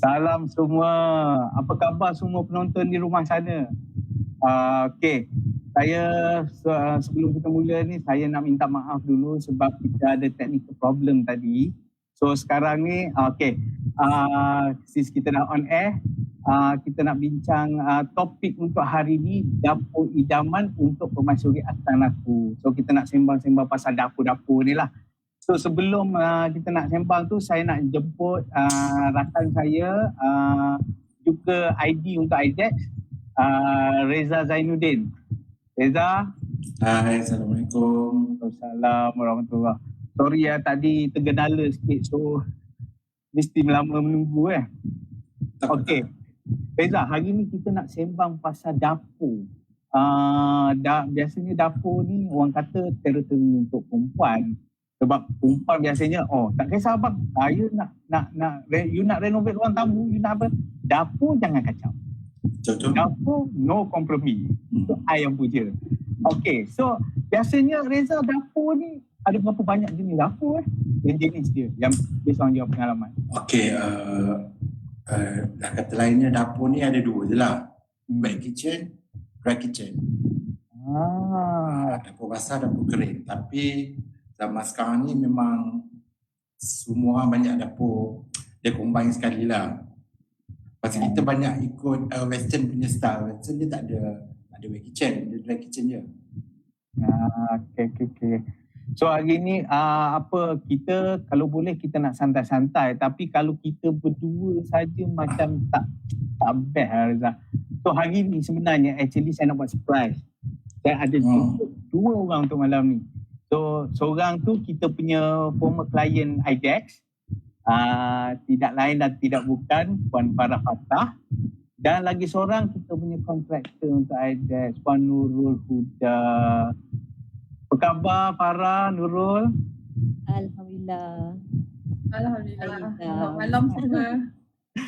Salam semua. Apa khabar semua penonton di rumah sana? Okey. Saya sebelum kita mula ni, saya nak minta maaf dulu sebab kita ada technical problem tadi. So sekarang ni, since kita dah on air, kita nak bincang topik untuk hari ni, dapur idaman untuk permaisuri Astanaku. So kita nak sembang-sembang pasal dapur-dapur ni lah. So sebelum kita nak sembang tu, saya nak jemput rakan saya, juga ID untuk IDEX, Reza Zainuddin. Reza. Hai, Assalamualaikum. Assalamualaikum warahmatullahi. Sorry tadi tergenala sikit, so mesti lama menunggu Okey. Reza, hari ni kita nak sembang pasal dapur. Biasanya dapur ni orang kata teritori untuk perempuan. Sebab perempuan biasanya, tak kisah abang, saya you nak renovate ruang tamu, you nak apa, dapur jangan kacau. Betul. Dapur no kompromi. Itu I yang puja. Okay, so biasanya Reza, dapur ni ada berapa banyak jenis dapur jenis dia yang based on your pengalaman? Okay, dah kata lainnya dapur ni ada dua je lah. Wet kitchen, dry kitchen. Dapur basah, dapur kering. Tapi zaman sekarang ni memang semua banyak dapur, dia combine sekali lah. Pasal kita banyak ikut western punya style. Western dia tak ada wet kitchen, dia dry kitchen je. Okay. So hari ni kita kalau boleh kita nak santai-santai, tapi kalau kita berdua saja macam tak best Reza. So hari ni sebenarnya actually saya nak buat surprise. Saya ada dua orang untuk malam ni. So seorang tu kita punya former client IDEX, tidak lain dan tidak bukan Puan Farah Fatah, dan lagi seorang kita punya kontraktor untuk IDEX, Puan Nurul Huda. Apa khabar Farah, Nurul? Alhamdulillah. Selamat malam semua.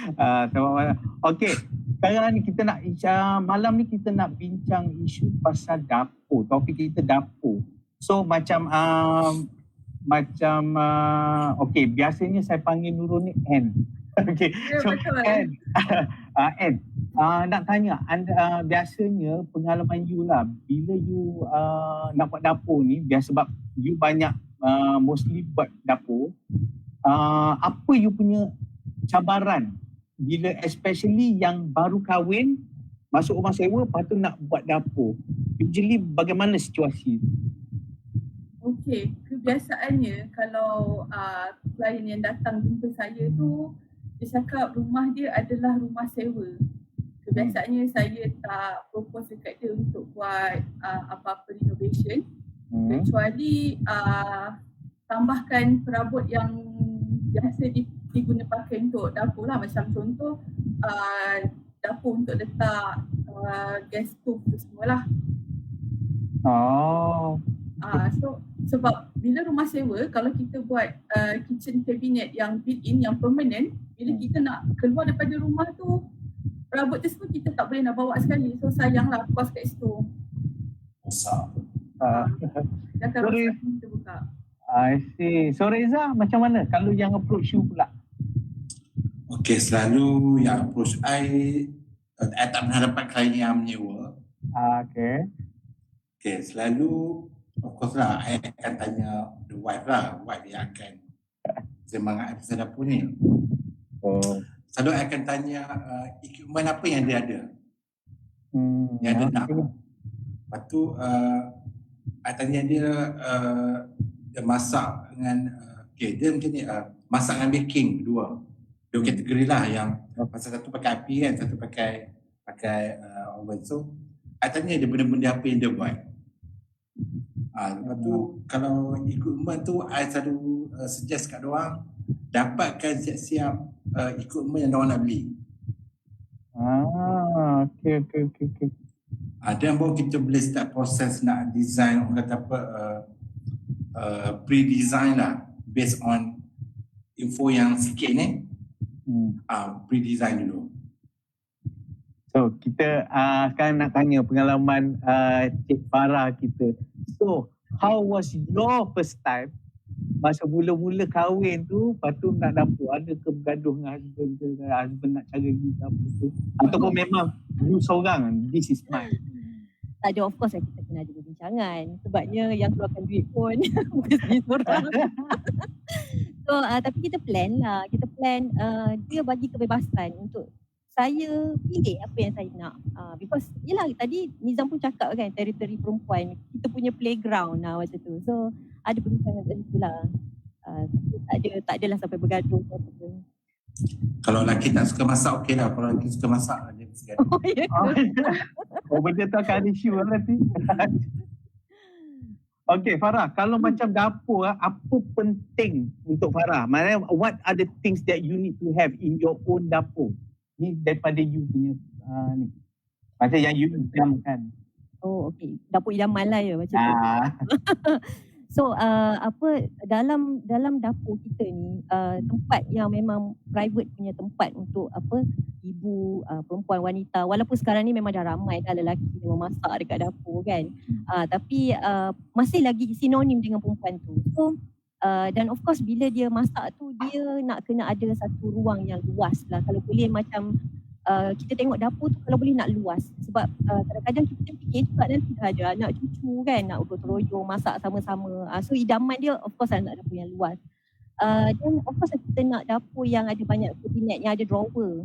Selamat malam. Okey, sekarang ni kita nak malam ni kita nak bincang isu pasal dapur. Topik kita dapur. So macam biasanya saya panggil Nurul ni N. Okay, so N. Nak tanya anda, biasanya pengalaman you lah bila you nak buat dapur ni, sebab you banyak mostly buat dapur, apa you punya cabaran bila especially yang baru kahwin masuk rumah sewa lepas tu nak buat dapur, usually bagaimana situasi tu? Okey, kebiasaannya kalau klien yang datang jumpa saya tu, dia cakap rumah dia adalah rumah sewa. Kebiasaannya saya tak propose dekat dia untuk buat apa-apa renovation, kecuali tambahkan perabot yang biasa diguna pakai untuk dapur lah. Macam contoh dapur untuk letak gas stove tu semualah. So sebab bila rumah sewa, kalau kita buat kitchen cabinet yang built-in, yang permanent, bila kita nak keluar daripada rumah tu, perabot tersebut kita tak boleh nak bawa sekali. So sayanglah kos kat situ. Sorry. Kita buka. I see. So Reza, macam mana kalau yang approach you pula? Okay, selalu yang approach I tak pernah dapat klien yang menyewa. Okay, selalu of course lah, I akan tanya the wife yang akan semangat pasal dapur ni. Selalu I akan tanya equipment apa yang dia ada, yang dia nak. Lepas tu I tanya dia, dia masak dengan dia macam ni, masak dengan baking dua kategori lah, yang pasal satu pakai api kan, satu pakai oven. So I tanya dia benda-benda apa yang dia buat. Lepas tu kalau equipment tu I selalu suggest kat diorang dapatkan siap-siap equipment yang diorang nak beli. Okay. Dan baru kita boleh start proses nak design, orang kata apa, pre-design lah, based on info yang sikit ni. Pre-design dulu. So kita sekarang nak tanya pengalaman Cik Farah kita. So how was your first time masa mula-mula kahwin tu, lepas tu nak dapur, ada ke bergaduh dengan husband ke, husband nak cara gitu apa tu, ataupun memang you seorang, this is mine. Tak ada, of course kita kena ada perbincangan. Sebabnya yang keluarkan duit pun bukan saya seorang. So tapi kita plan lah. Kita plan, dia bagi kebebasan untuk saya pilih apa yang saya nak. Because yelah tadi Nizam pun cakap kan, teritori perempuan, kita punya playground lah masa tu. So ada perbincangan macam tu lah. Tak adalah sampai bergaduh. Kalau lelaki tak suka masak, okey lah. Kalau lelaki suka masak, dia mesti gaduh. Oh ya. Oh, benda tu akan ada issue lah nanti. Okay, Farah, kalau macam dapur, apa penting untuk Farah? Maksudnya, what are the things that you need to have in your own dapur? Ni daripada you punya ni. Macam yang you idamkan. Oh okey, dapur idaman lah ya macam tu. So dalam dapur kita ni tempat yang memang private punya tempat untuk ibu, perempuan, wanita, walaupun sekarang ni memang dah ramai dah lelaki yang memasak dekat dapur kan, tapi masih lagi sinonim dengan perempuan tu. So dan of course bila dia masak tu, dia nak kena ada satu ruang yang luas lah. Kalau boleh macam kita tengok dapur tu kalau boleh nak luas. Sebab kadang-kadang kita fikir juga nanti dah ada anak cucu kan, nak gotong royong masak sama-sama. So idaman dia of course nak dapur yang luas. Dan of course kita nak dapur yang ada banyak kabinet, yang ada drawer.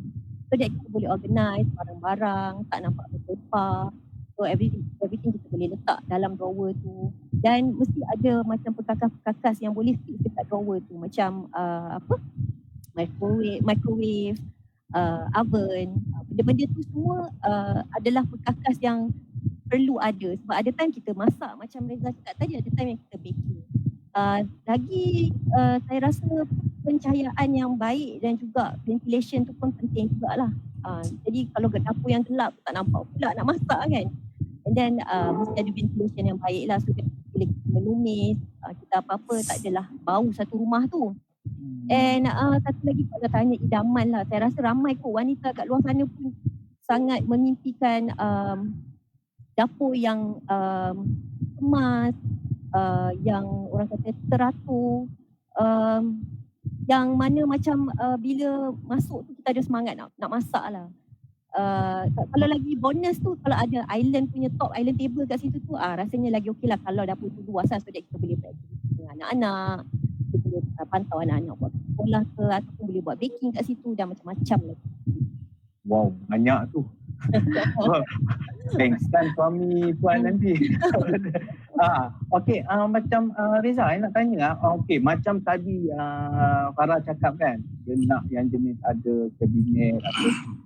So that kita boleh organize barang-barang, tak nampak bertepah. So everything kita boleh letak dalam drawer tu. Dan mesti ada macam perkakas-perkakas yang boleh fit dekat drawer tu. Macam microwave, oven. Benda-benda tu semua adalah perkakas yang perlu ada. Sebab ada time kita masak macam Reza cakap tadi, ada time yang kita baking. Saya rasa pencahayaan yang baik dan juga ventilation tu pun penting jugalah. Jadi kalau dapur yang gelap tak nampak pula nak masak kan. And then mesti ada ventilation yang baik lah. So bila kita menumis, kita apa-apa tak adalah bau satu rumah tu. And satu lagi kalau tanya idaman lah, saya rasa ramai kot wanita kat luar sana pun sangat memimpikan dapur yang kemas, yang orang kata teratur, yang mana macam bila masuk tu kita ada semangat nak masak lah. Kalau lagi bonus tu, kalau ada island punya top island table kat situ tu, rasanya lagi okey lah kalau dapur tu luas lah, so that kita boleh praktis dengan anak-anak, kita boleh pantau anak-anak buat sekolah ke, ataupun boleh buat baking kat situ dan macam-macam lagi. Wow, banyak tu. Thanks suami puan nanti. Okay, macam Reza, saya nak tanya, okay, macam tadi Farah cakap kan, dia nak yang jenis ada kabinet.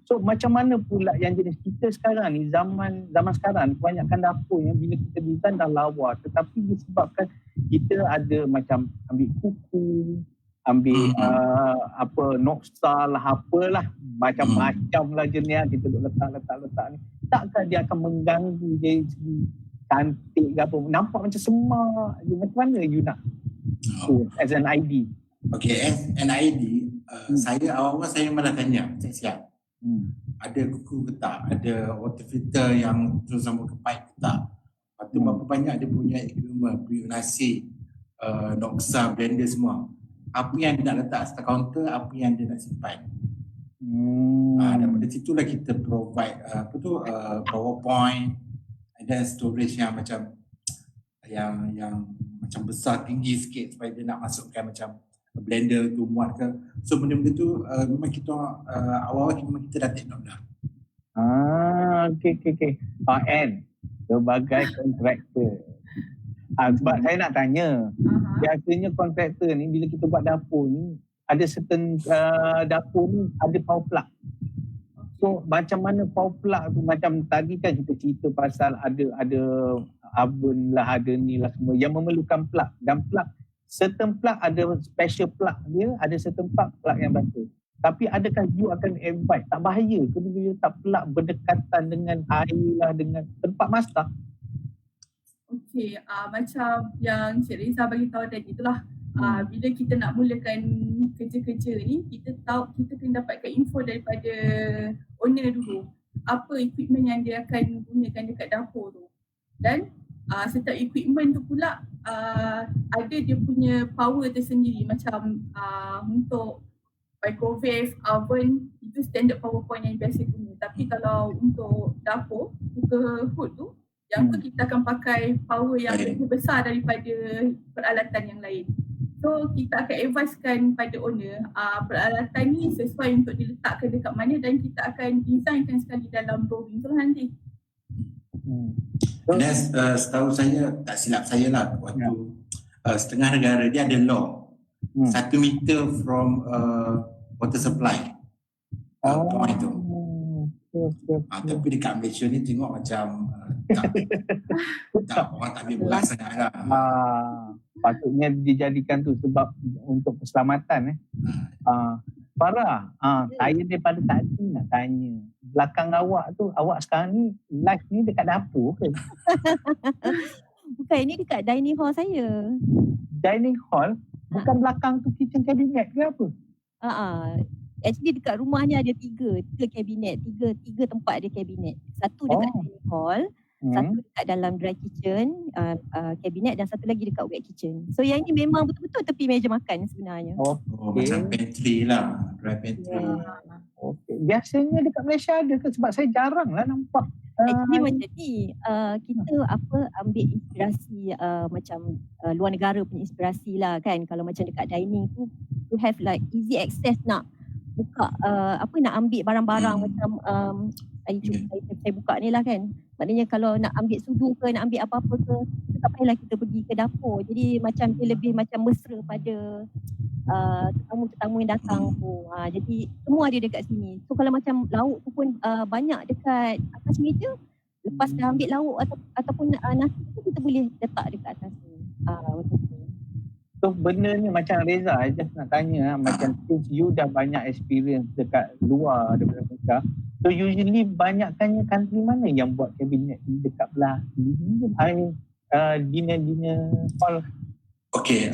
So macam mana pula yang jenis kita sekarang ni, zaman sekarang kebanyakan dapur yang bila kita design dah lawa, tetapi disebabkan kita ada macam ambil kuku, ambil noksa lah, apalah macam-macam lah jenis kita letak ni. Takkah dia akan mengganggu dari segi cantik ke apa, nampak macam semak je. Macam mana you nak as an ID? Okay, as an ID, saya awal-awal saya memang dah tanya siap-siap. Ada kuku ke tak? Ada water filter yang terus sambung ke pipe ke tak? Lepas tu berapa banyak dia punya equipment, periuk nasi, noksa, blender semua. Apa yang dia nak letak atas kaunter, apa yang dia nak simpan. Dan pada situlah kita provide PowerPoint dan storage yang macam yang macam besar tinggi sikit supaya dia nak masukkan macam blender tu muat ke. So benda-benda tu memang kita awal-awal memang kita dah take note dah. Okay. And sebagai kontraktor, sebab saya nak tanya, biasanya kontraktor ni bila kita buat dapur ni, ada certain dapur ni ada power plug. So macam mana power plug tu, macam tadi kan kita cerita pasal ada oven lah, ada ni lah semua yang memerlukan plug. Dan plug, certain plug ada special plug dia, ada certain plug yang bagus. Tapi adakah you akan advise, tak bahaya ke bila letak plug berdekatan dengan air lah, dengan tempat masak? Okey, macam yang Cik Reza bagi tahu tadi itulah, bila kita nak mulakan kerja-kerja ni, kita kena dapatkan info daripada owner dulu, apa equipment yang dia akan gunakan dekat dapur tu. Dan setiap equipment tu pula ada dia punya power tersendiri. Macam untuk microwave, oven, itu standard PowerPoint yang biasa guna. Tapi kalau untuk dapur, buka hood tu, yang tu kita akan pakai power yang lebih besar daripada peralatan yang lain. So kita akan advisekan pada owner peralatan ni sesuai untuk diletakkan dekat mana dan kita akan designkan sekali dalam drawing tu nanti. Dan setahu saya, tak silap saya lah, waktu setengah negara dia ada law 1 meter from water supply point tu. Tapi dekat Malaysia ni tengok macam tak orang tak ambil belas sangat lah. Patutnya dijadikan tu sebab untuk keselamatan. Farah, saya daripada tadi nak tanya, belakang awak tu, awak sekarang ni live ni dekat dapur ke? Bukan, ini dekat dining hall saya. Dining hall? Bukan belakang tu kitchen cabinet ke apa? Actually dekat rumah ni ada tiga kabinet, tiga tempat ada kabinet. Satu dekat dining hall, satu dekat dalam dry kitchen, kabinet, dan satu lagi dekat wet kitchen. So yang ni memang betul-betul tepi meja makan sebenarnya. Macam pantry lah, dry pantry. Biasanya dekat Malaysia ada ke? Sebab saya jarang lah nampak. Actually macam ni, kita ambil inspirasi macam luar negara punya inspirasi lah kan. Kalau macam dekat dining tu, you have like easy access nak buka nak ambil barang-barang macam saya buka ni lah kan. Maknanya kalau nak ambil sudu ke, nak ambil apa-apa ke, tak payahlah kita pergi ke dapur. Jadi macam dia lebih macam mesra pada tetamu-tetamu yang datang tu. Jadi semua ada dekat sini. So kalau macam lauk tu pun banyak dekat atas meja. Lepas dah ambil lauk ataupun nasi tu, kita boleh letak dekat atas ni. Macam tu. So benda ni macam Reza, I just nak tanya macam since you dah banyak experience dekat luar daripada Malaysia, so usually banyakkannya country mana yang buat kabinet dekat belah dinner hall? Okay,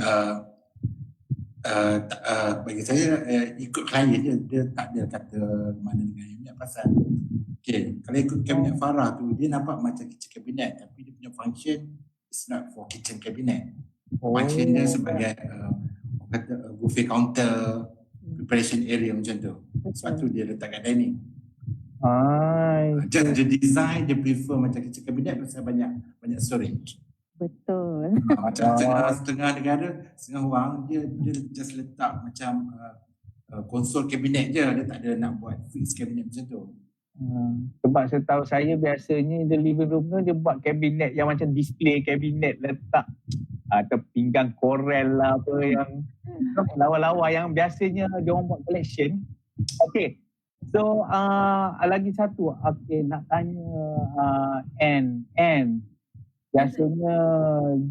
bagi saya ikut klien dia tak ada kata mana dengan yang pasal. Okay, kalau ikut kabinet Farah tu, dia nampak macam kitchen cabinet tapi dia punya function is not for kitchen cabinet. Functionnya sebagai buffet counter, preparation area macam tu. Sebab tu dia letak kat dining. Just the design dia prefer macam kitchen cabinet pasal banyak storage. Betul. Macam setengah negara, setengah orang dia just letak macam konsol kabinet je, dia tak ada nak buat fixed kabinet macam tu. Sebab setahu saya biasanya the living room tu dia buat kabinet yang macam display kabinet, letak atau pinggang korel lah apa yang lawa-lawa yang biasanya dia orang buat collection. Okay, so lagi satu nak tanya Anne, biasanya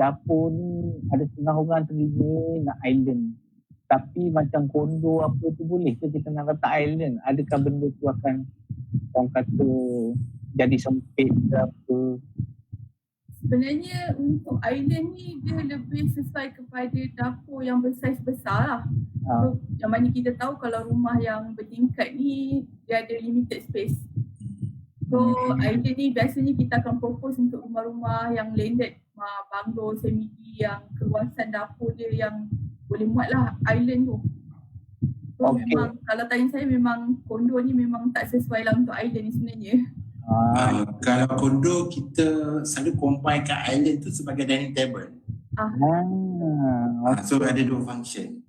dapur ni ada setengah orang terima nak island, tapi macam kondo apa tu boleh ke kita nak letak island? Adakah benda tu akan orang kata jadi sempit ke apa? Sebenarnya untuk island ni dia lebih sesuai kepada dapur yang bersaiz besar lah. So, yang mana kita tahu kalau rumah yang bertingkat ni dia ada limited space. So island ni biasanya kita akan propose untuk rumah-rumah yang landed, banglo, semi-D yang keluasan dapur dia yang boleh muat lah island tu. So memang kalau tanya saya, memang kondo ni memang tak sesuai lah untuk island ni sebenarnya. Kalau kondo kita selalu combine kat island tu sebagai dining table. So ada dua function.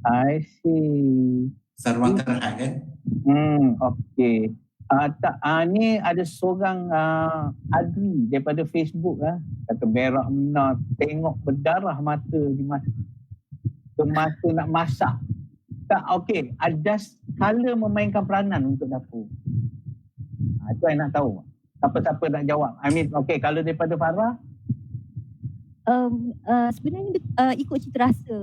I see. Ruang terhad kan? Okay. Ni ada seorang Adri daripada Facebook kata berak benar, tengok berdarah mata di masa nak masak. Okay, ada skala memainkan peranan untuk dapur. Itu saya nak tahu. Siapa-siapa nak jawab? I mean, okay, kalau daripada Farah? Sebenarnya ikut cita rasa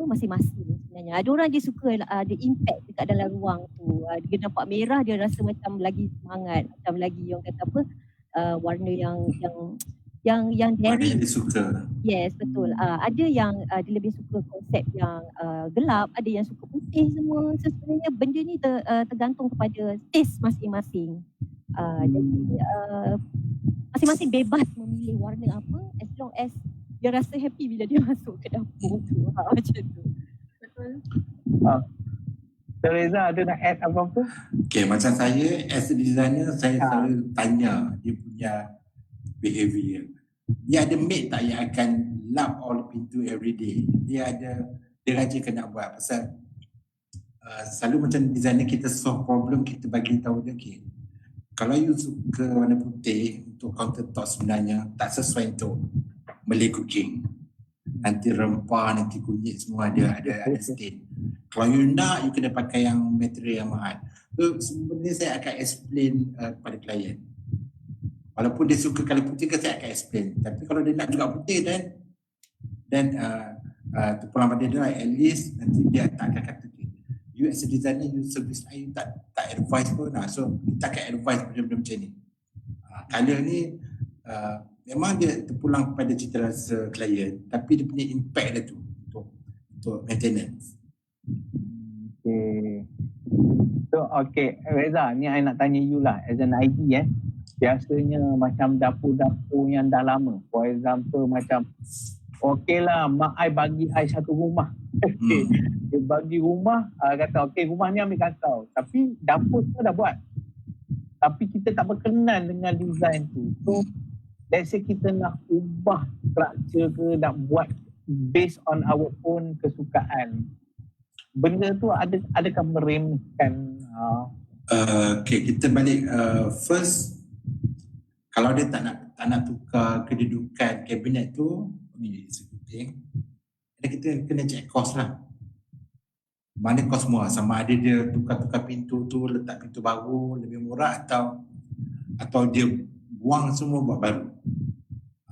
masing-masing sebenarnya. Ada orang dia suka ada impact dekat dalam ruang tu. Dia nampak merah, dia rasa macam lagi semangat, macam lagi yang kata warna yang daring. Dia suka. Yes, betul. Ada yang dia lebih suka konsep yang gelap, ada yang suka putih semua. So, sebenarnya benda ni tergantung kepada taste masing-masing. Jadi masing-masing bebas memilih warna apa as long as dia rasa happy bila dia masuk ke dapur tu. Macam tu. Betul. Reza ada nak add apa-apa? Okay, macam saya as a designer, saya selalu tanya dia punya behavior. Dia ada mate tak yang akan lap all pintu every day? Dia rajin kena buat pasal selalu macam designer kita solve problem, kita bagi tahu dia, okay, kalau you suka warna putih untuk countertop sebenarnya tak sesuai untuk Malay cooking. Nanti rempah, nanti kunyit semua ada stain. Kalau you nak, you kena pakai yang material yang mahal. So sebenarnya saya akan explain kepada klien. Walaupun dia suka kalau putih, saya akan explain. Tapi kalau dia nak juga putih, then terpulang pada dia, at least nanti dia tak akan kata, you as a designer, you service you tak advice pun. So kita akan advice benda-benda macam ni. Color ni memang dia terpulang kepada cita rasa klien, tapi dia punya impact dia tu untuk maintenance. Okay. So Reza, ni I nak tanya you lah as an ID biasanya macam dapur-dapur yang dah lama, for example macam lah mak I bagi I satu rumah. Dia bagi rumah, kata rumah ni ambil kat kau, tapi dapur tu dah buat, tapi kita tak berkenan dengan design tu. So let's say kita nak ubah structure ke, nak buat based on our own kesukaan, benda tu adakah meremehkan? Okay, kita balik first, kalau dia tak nak tukar kedudukan kabinet tu, ni penting, kita kena check cost lah. Mana kos semua, sama ada dia tukar-tukar pintu tu, letak pintu baru lebih murah, atau dia buang semua buat baru.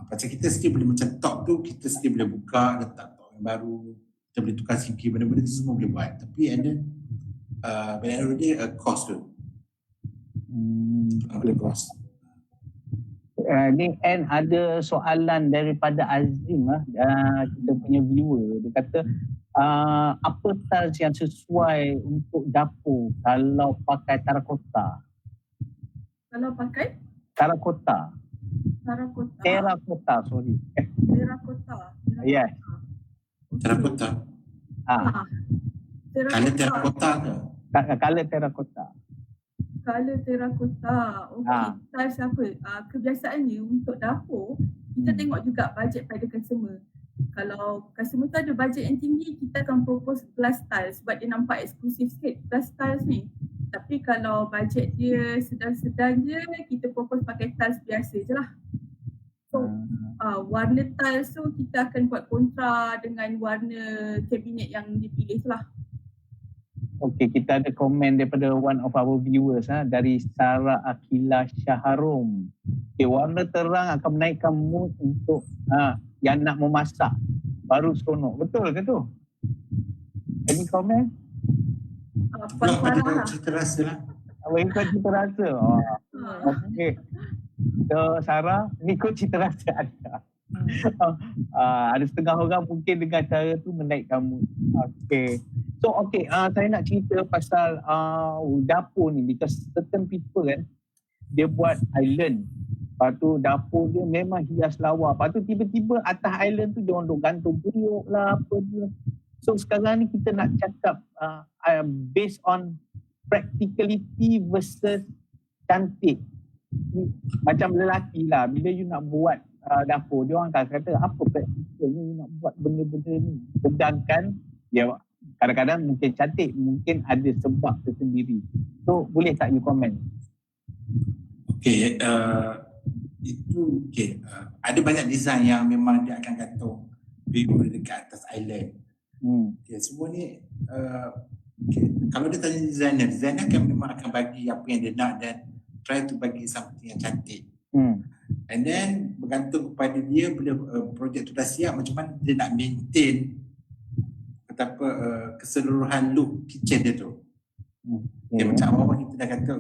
Macam kita still boleh, macam top tu kita still boleh buka, letak top yang baru, kita boleh tukar sikit, benda-benda tu semua boleh buat. Tapi ada benda dia cost tu. Boleh cost. Ni ada soalan daripada Azim kita punya viewer. Dia kata apa tiles yang sesuai untuk dapur kalau pakai terakota? Kalau pakai Terakota. Terakota, sorry. Terakota. Yes. Terakota. Color terakota ke? Color terakota. Color terakota. Okey, tiles apa? Kebiasaannya untuk dapur, kita tengok juga bajet pada customer. Kalau customer tu ada bajet yang tinggi, kita akan propose glass tiles sebab dia nampak eksklusif sikit glass tiles ni. Tapi kalau bajet dia sedang-sedang je, kita propose pakai tiles biasa je lah. So warna tiles tu kita akan buat kontra dengan warna kabinet yang dipilih tu lah. Okey, kita ada komen daripada one of our viewers dari Sarah Akila Syaharum. Okay, warna terang akan menaikkan mood untuk yang nak memasak, baru seronok. Betul ke tu? Any komen? Puan-puan cita rasa lah. Ikut cita rasa. Okey. So Sarah, ikut cita rasa ada. Ada setengah orang mungkin dengan cara tu menaikkan mood. Okey. So saya nak cerita pasal dapur ni, because certain people kan, dia buat island. Lepas tu dapur dia memang hias lawa. Lepas tu tiba-tiba atas island tu dia orang duk gantung periuk lah apa dia. So sekarang ni kita nak cakap based on practicality versus cantik. Macam lelaki lah, bila you nak buat dapur, dia orang akan kata apa practical ni nak buat benda-benda ni. Sedangkan dia kadang-kadang mungkin cantik, mungkin ada sebab tersendiri. So boleh tak you komen? Okay, itu okay. Ada banyak design yang memang dia akan gantung periuk dekat atas island. Okay, semua ni okay. Kalau dia tanya designer memang akan bagi apa yang dia nak dan try to bagi something yang cantik. And then bergantung kepada dia bila projek tu dah siap, macam mana dia nak maintain keseluruhan look kitchen dia tu. Okay, macam awal kita dah kata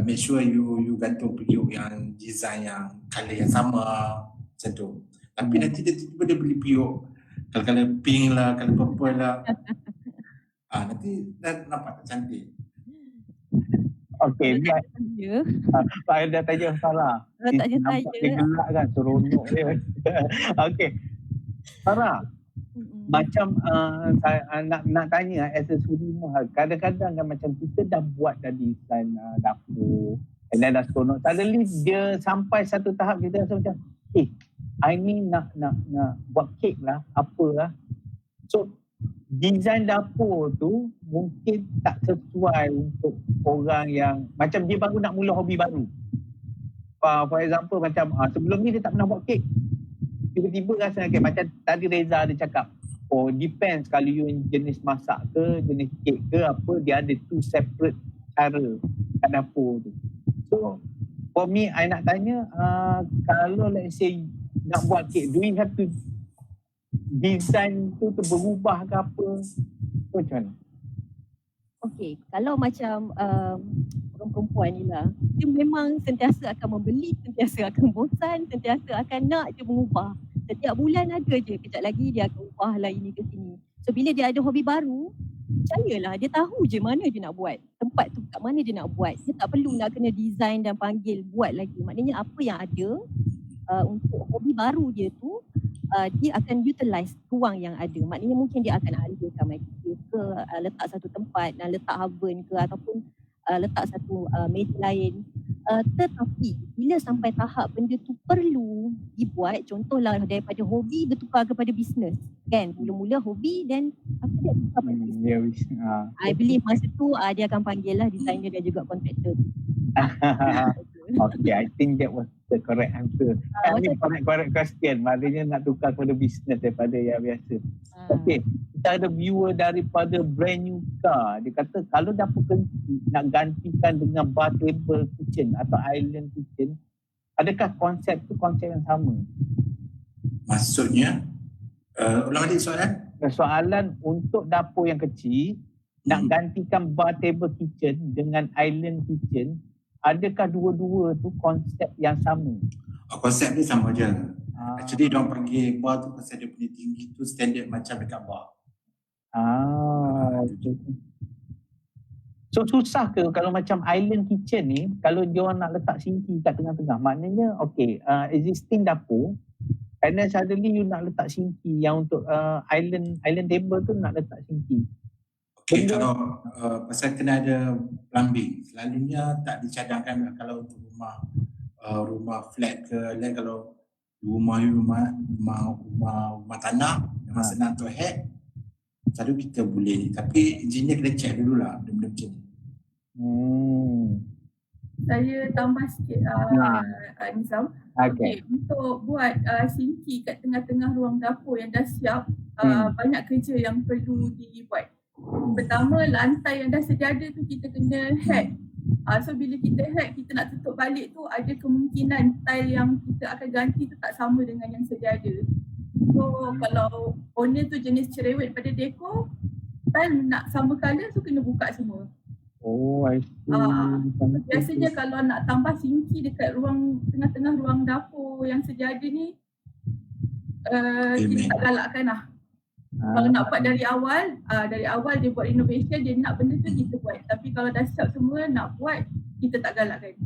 make sure you gantung periuk yang design yang colour yang sama macam tu. Tapi nanti dia tiba-tiba dia beli periuk colour pink lah, colour purple lah. Nanti dah nampak tak cantik. Okey, saya dah tanya Sarah. Kalau tak tanya saya. Dia gelak kan, seronok dia. Okey, Sarah, Mm-mm. macam saya nak tanya as a suri rumah, kadang-kadang kan macam kita dah buat dah design dapur and then dah seronok, suddenly dia sampai satu tahap kita rasa macam I ni nak buat kek lah, apalah. So design dapur tu mungkin tak sesuai untuk orang yang macam dia baru nak mula hobi baru. For example macam sebelum ni dia tak pernah buat kek, tiba-tiba rasa kek. Macam tadi Reza ada cakap, depends kalau you jenis masak ke, jenis kek ke apa, dia ada two separate cara kat dapur tu. So for me, I nak tanya, kalau let's say nak buat kek, do you have to design tu berubah ke apa? So, macam mana? Okey, kalau macam orang perempuan ni lah, dia memang sentiasa akan membeli, sentiasa akan bosan, sentiasa akan nak je mengubah. Setiap bulan ada je, kejap lagi dia akan ubah lah ini ke sini. So bila dia ada hobi baru, percayalah dia tahu je mana dia nak buat, tempat tu kat mana dia nak buat. Dia tak perlu nak kena design dan panggil buat lagi. Maknanya apa yang ada untuk hobi baru dia tu, dia akan utilize ruang yang ada. Maknanya mungkin dia akan alihkan microwave ke, letak satu tempat dan letak oven ke, ataupun letak satu meja lain. Tetapi bila sampai tahap benda tu perlu dibuat, contohlah daripada hobi bertukar kepada bisnes, kan? Mula-mula hobi dan after that tukar pada bisnes. I believe masa tu dia akan panggil lah designer dan juga kontraktor. Okay, I think that was the correct answer. Ini correct question. Maknanya nak tukar kepada bisnes daripada yang biasa. Okay, kita ada viewer daripada brand new car. Dia kata kalau dapur kecil nak gantikan dengan bar table kitchen atau island kitchen, adakah konsep tu konsep yang sama? Maksudnya, ulang balik soalan. Soalan untuk dapur yang kecil, nak gantikan bar table kitchen dengan island kitchen, adakah dua-dua tu konsep yang sama? Konsep ni sama je. Actually, diorang panggil bar tu pasal dia punya tinggi tu standard macam dekat bar. Okay. So susah ke kalau macam island kitchen ni, kalau diorang nak letak sinki kat tengah-tengah, maknanya okay, existing dapur, and then suddenly you nak letak sinki yang untuk island table tu nak letak sinki. Okay, kalau pasal kena ada plumbing, selalunya tak dicadangkan kalau untuk rumah flat ke, lain kalau rumah tanah memang senang untuk hack, selalu kita boleh, tapi engineer kena check dululah benda-benda macam ni. Saya tambah sikit Nizam. Okay, untuk buat sinki kat tengah-tengah ruang dapur yang dah siap, banyak kerja yang perlu dibuat. Pertama, lantai yang dah sejadah tu kita kena hack. So bila kita hack, kita nak tutup balik tu, ada kemungkinan tile yang kita akan ganti tu tak sama dengan yang sejadah. So kalau owner tu jenis cerewet pada dekor, tile nak sama colour, so kena buka semua. I see. Biasanya kalau nak tambah sinki dekat tengah-tengah ruang dapur yang sejadah ni, kita tak galakkan lah. Kalau nak buat dari awal dia buat renovation, dia nak benda tu kita buat. Tapi kalau dah siap semua nak buat, kita tak galakkan.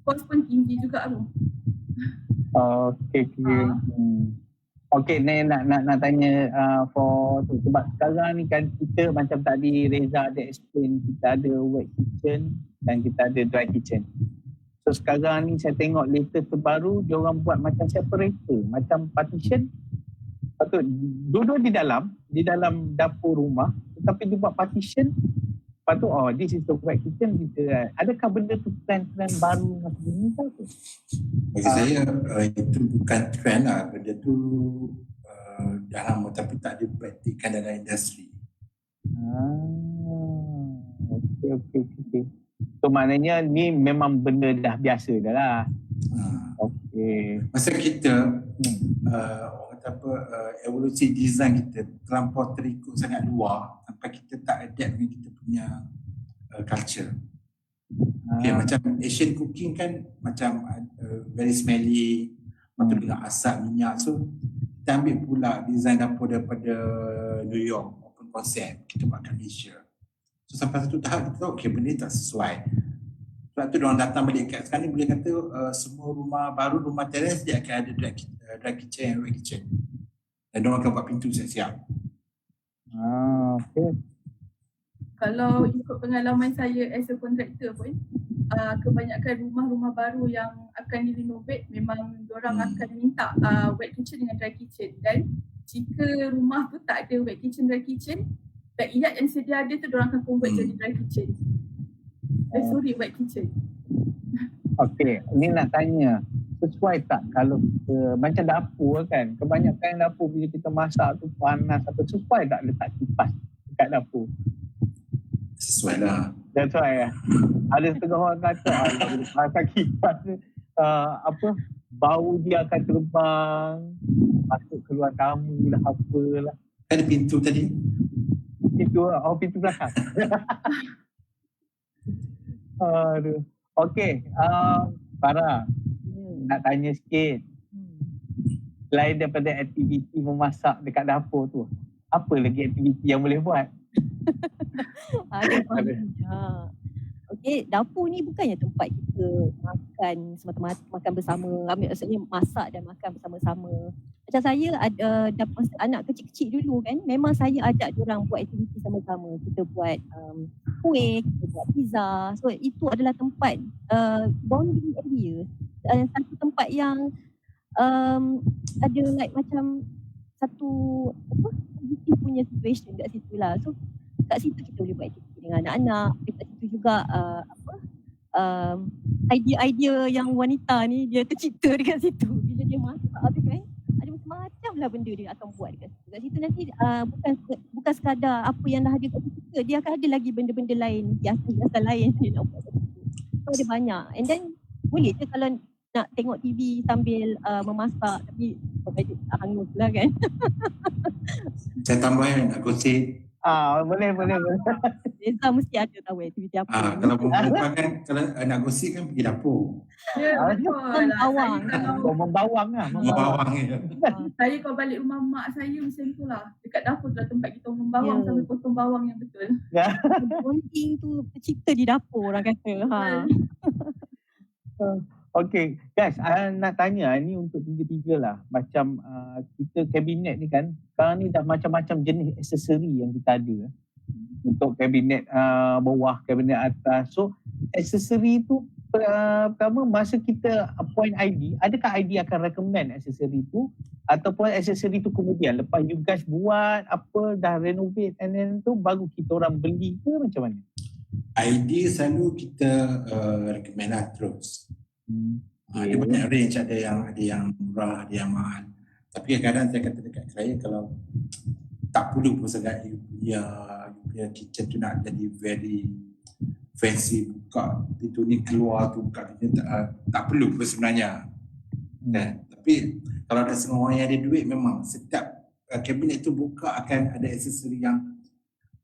Kos pun tinggi juga tu. Okay, ni nak tanya for tu. Sebab sekarang ni kan kita macam tadi Reza ada explain, kita ada wet kitchen dan kita ada dry kitchen. So sekarang ni saya tengok latest terbaru, dia orang buat macam separator, macam partition. Patut dua-dua di dalam dapur rumah, tetapi dia buat partition. Patut this is the wet kitchen gitu. Adakah benda tu trend baru macam ni ke? Bagi saya itu bukan trend lah, benda tu dah lama tapi tak dipraktikkan dalam industri. Okay. So maknanya ni memang benda dah biasa dah lah. Okay. Masa kita evolusi design kita terlampau terikut sangat luar sampai kita tak adapt dengan kita punya culture. Okay, macam Asian cooking kan macam very smelly, patut dengan asap minyak, so kita ambil pula design dapur daripada New York maupun konsep kita buat kat Malaysia. So sampai satu tahap kita tahu okay, benda tak sesuai. Sebab tu diorang datang balik kat sekarang ni boleh kata semua rumah baru, rumah teres dia akan ada dry kitchen and wet kitchen. Dan diorang akan buat pintu siap-siap. Okay. Kalau ikut pengalaman saya as a contractor pun, kebanyakan rumah-rumah baru yang akan direnovate memang diorang akan minta wet kitchen dengan dry kitchen. Dan jika rumah tu tak ada wet kitchen, dry kitchen, backyard yang sedia ada tu diorang akan convert jadi dry kitchen. Wet kitchen. Okay, ni nak tanya, sesuai tak kalau kita, macam dapur kan, kebanyakan dapur bila kita masak tu panas atau sesuai tak letak kipas dekat dapur? Sesuai lah. That's why ada setengah orang kata pasal kipas ni bau dia akan terbang, masuk keluar tamu lah apalah. Ada pintu tadi? Pintu belakang. Aduh. Okey, Farah, nak tanya sikit. Selain daripada aktiviti memasak dekat dapur tu, apa lagi aktiviti yang boleh buat? Ada banyak. Okey, dapur ni bukannya tempat kita makan semata-mata, makan bersama. Maksudnya masak dan makan bersama-sama. Macam saya ada masa anak kecil-kecil dulu kan, memang saya ajak diorang buat aktiviti sama-sama. Kita buat kuih, kita buat pizza. So itu adalah tempat bonding area. Satu tempat yang ada like macam satu positif punya situation kat situ lah. So kat situ kita boleh buat aktiviti dengan anak-anak. Dekat situ juga idea-idea yang wanita ni dia tercipta dekat situ. Bila dia masak tu kan, ada macam-macam lah benda dia akan buat dekat situ. Kat situ nanti bukan sekadar apa yang dah ada kat situ, dia akan ada lagi benda-benda lain, hiasan lain dia nak buat kat situ. So ada banyak. And then boleh je kalau nak tengok TV sambil memasak, tapi pakai hangus lah kan. Saya tambahin, aku say Boleh. Reza mesti ada tahu aktiviti apa. kalau perempuan kan, kalau nak gosip kan pergi dapur. Ya, betul lah. Membawang lah. Membawang je. Saya kalau balik rumah mak saya macam tu lah. Dekat dapur tu lah tempat kita membawang sambil potong bawang yang betul. Bonding tu tercipta di dapur orang kata. Okay, guys, nak tanya ni untuk tiga-tiga lah. Macam kita kabinet ni kan, sekarang ni dah macam-macam jenis aksesori yang kita ada. Untuk kabinet bawah, kabinet atas. So, aksesori tu pertama masa kita appoint ID, adakah ID akan recommend aksesori tu? Ataupun aksesori tu kemudian lepas you guys buat apa, dah renovate and then tu baru kita orang beli ke macam mana? ID selalu kita recommend lah terus. Ada banyak range, ada yang murah, ada yang mahal. Tapi kadang-kadang saya kata dekat klien, kalau tak perlu pun sangat you punya kitchen tu nak jadi very fancy, buka pintu ni keluar tu, buka pintu tak perlu pun sebenarnya. Tapi kalau ada semua orang yang ada duit, memang setiap kabinet tu buka akan ada aksesori yang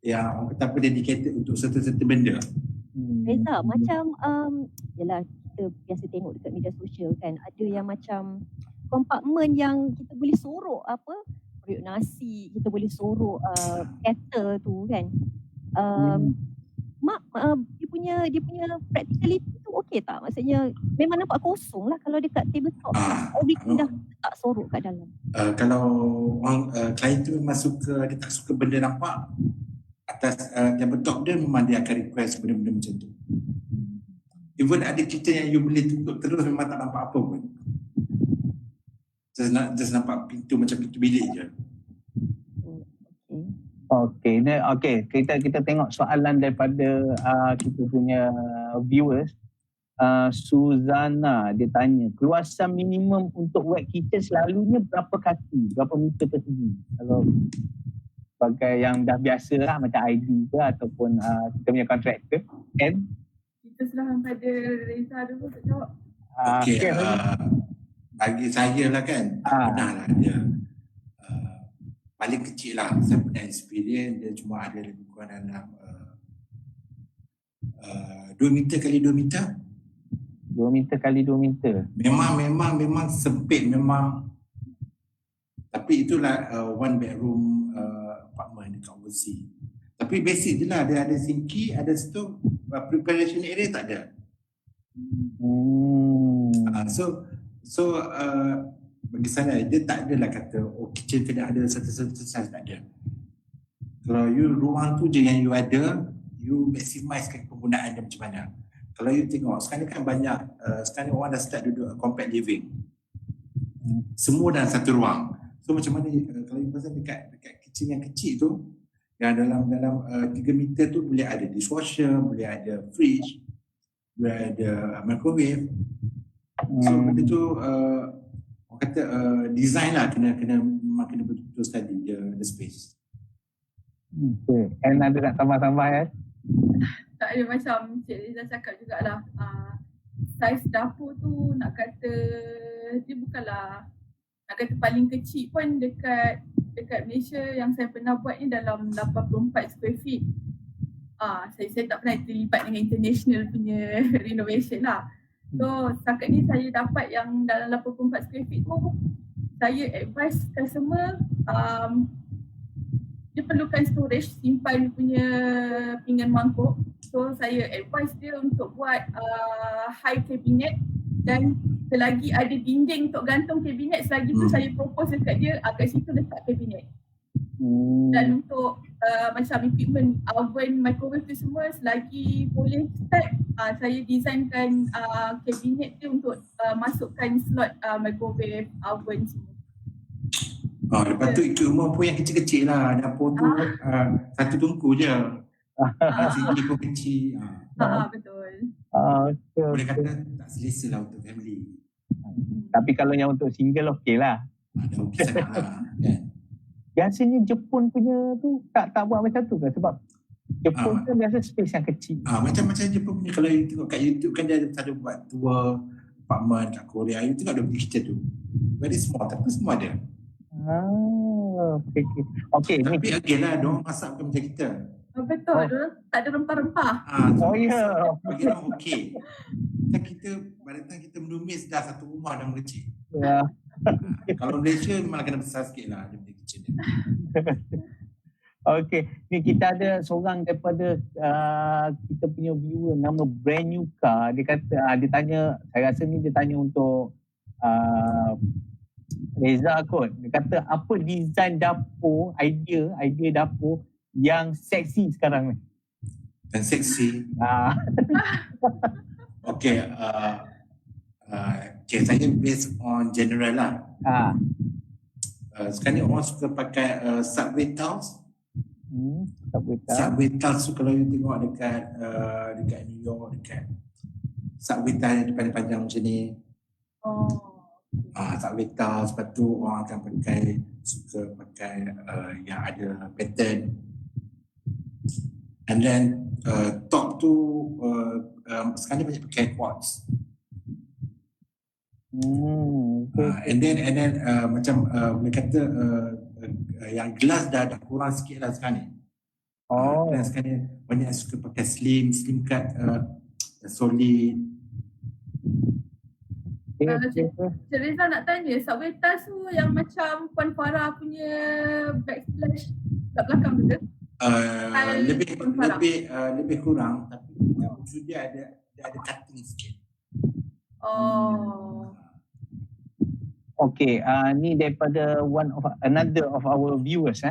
orang kata apa, dedicated untuk satu-satu benda. Reza, macam yalah kita biasa tengok dekat media sosial kan, ada yang macam kompartmen yang kita boleh sorok periuk nasi, kita boleh sorok kettle tu kan. Dia punya practicality tu okey tak? Maksudnya memang nampak kosong lah kalau dekat tabletop. Everything dah tak sorok kat dalam. Kalau orang klien tu memang dia tak suka benda nampak atas tabletop dia, memang dia akan request benda-benda macam tu. Even ada cerita yang you boleh tutup terus, memang tak nampak apa pun. Just nampak pintu macam pintu bilik je. Okay, kita tengok soalan daripada kita punya viewers. Suzana, dia tanya, keluasan minimum untuk wet kitchen selalunya berapa kaki, berapa meter persegi? Kalau sebagai yang dah biasa lah macam ID ke ataupun kita punya kontraktor. And kita serahkan pada Reza dulu untuk jawab. Bagi saya lah kan, pernah lah dia paling kecil lah, saya punya experience dia cuma ada lebih kurang dalam 2 meter kali 2 meter. 2 meter kali 2 meter. Memang sempit memang. Tapi itulah one bedroom apartment dekat overseas. Tapi basic je lah, dia ada sinki, ada stove, preparation area tak ada. So bagi saya dia tak adalah kata kitchen kena ada certain size, tak ada. Kalau you ruang tu je yang you ada, you maximizekan penggunaan dia macam mana. Kalau you tengok sekarang kan banyak sekarang orang dah start duduk compact living. Semua dalam satu ruang. So macam mana kalau you pasal dekat kitchen yang kecil tu, yang dalam 3 meter tu boleh ada dishwasher, boleh ada fridge, boleh ada microwave. So benda tu orang kata design lah, kena betul-betul study the space. Okay. And ada nak tambah-tambah kan? Tak ada, macam Cik Riza cakap jugalah, saiz dapur tu nak kata dia bukanlah nak kata paling kecil pun dekat Malaysia yang saya pernah buat ni dalam 84 square feet. Saya tak pernah terlibat dengan international punya renovation lah. So setakat ni saya dapat yang dalam 84 square feet tu, saya advise customer dia perlukan storage, simpan punya pinggan mangkuk. So saya advise dia untuk buat high cabinet, dan selagi ada dinding untuk gantung kabinet, selagi tu saya propose dekat dia kat situ letak kabinet. Dan untuk macam equipment, oven, microwave tu semua, selagi boleh start, saya designkan kabinet tu untuk masukkan slot microwave, oven semua. Lepas tu equipment pun yang kecil-kecil lah. Dapur tu satu tungku je. Sini pun kecil. Betul. Boleh kata tak selesa lah untuk family. Tapi kalau yang untuk single okey lah. Dah okey sangat lah kan. Biasanya Jepun punya tu tak buat macam tu ke? Sebab Jepun kan biasa space yang kecil. Macam Jepun punya, kalau you tengok kat YouTube kan dia ada buat tour apartment kat Korea. You tengok dia punya kitchen tu very small, tapi semua ada. Okay. Tapi again lah, diorang masak bukan macam kita. Betul, diorang tak ada rempah-rempah. Bagi orang okey. Kan kita, pada time kita menumis dah satu rumah dah mengecil. Kalau Malaysia memang kena besar sikit lah dia punya kitchen dia. Okay, ni kita ada seorang daripada kita punya viewer nama Brand New Car. Dia kata, dia tanya, saya rasa ni dia tanya untuk Reza kot. Dia kata apa design dapur, idea dapur yang seksi sekarang ni? Yang seksi? Okay, saya based on general lah. Sekarang ni orang suka pakai subway tiles. Subway tiles tu kalau you tengok dekat New York, dekat subway tiles yang panjang macam ni. Subway tiles, lepas tu orang akan suka pakai yang ada pattern. And then top tu sekarang ni banyak pakai quartz. And then macam boleh kata yang glass dah kurang sikit lah sekarang ni. Dan sekarang ni banyak suka pakai slim cut, solid. Cik Reza nak tanya, subway tiles tu yang macam Puan Farah punya backsplash kat belakang tu ke? Lebih kurang, tapi ujung dia ada cutting sikit. Okay, ni daripada another of our viewers,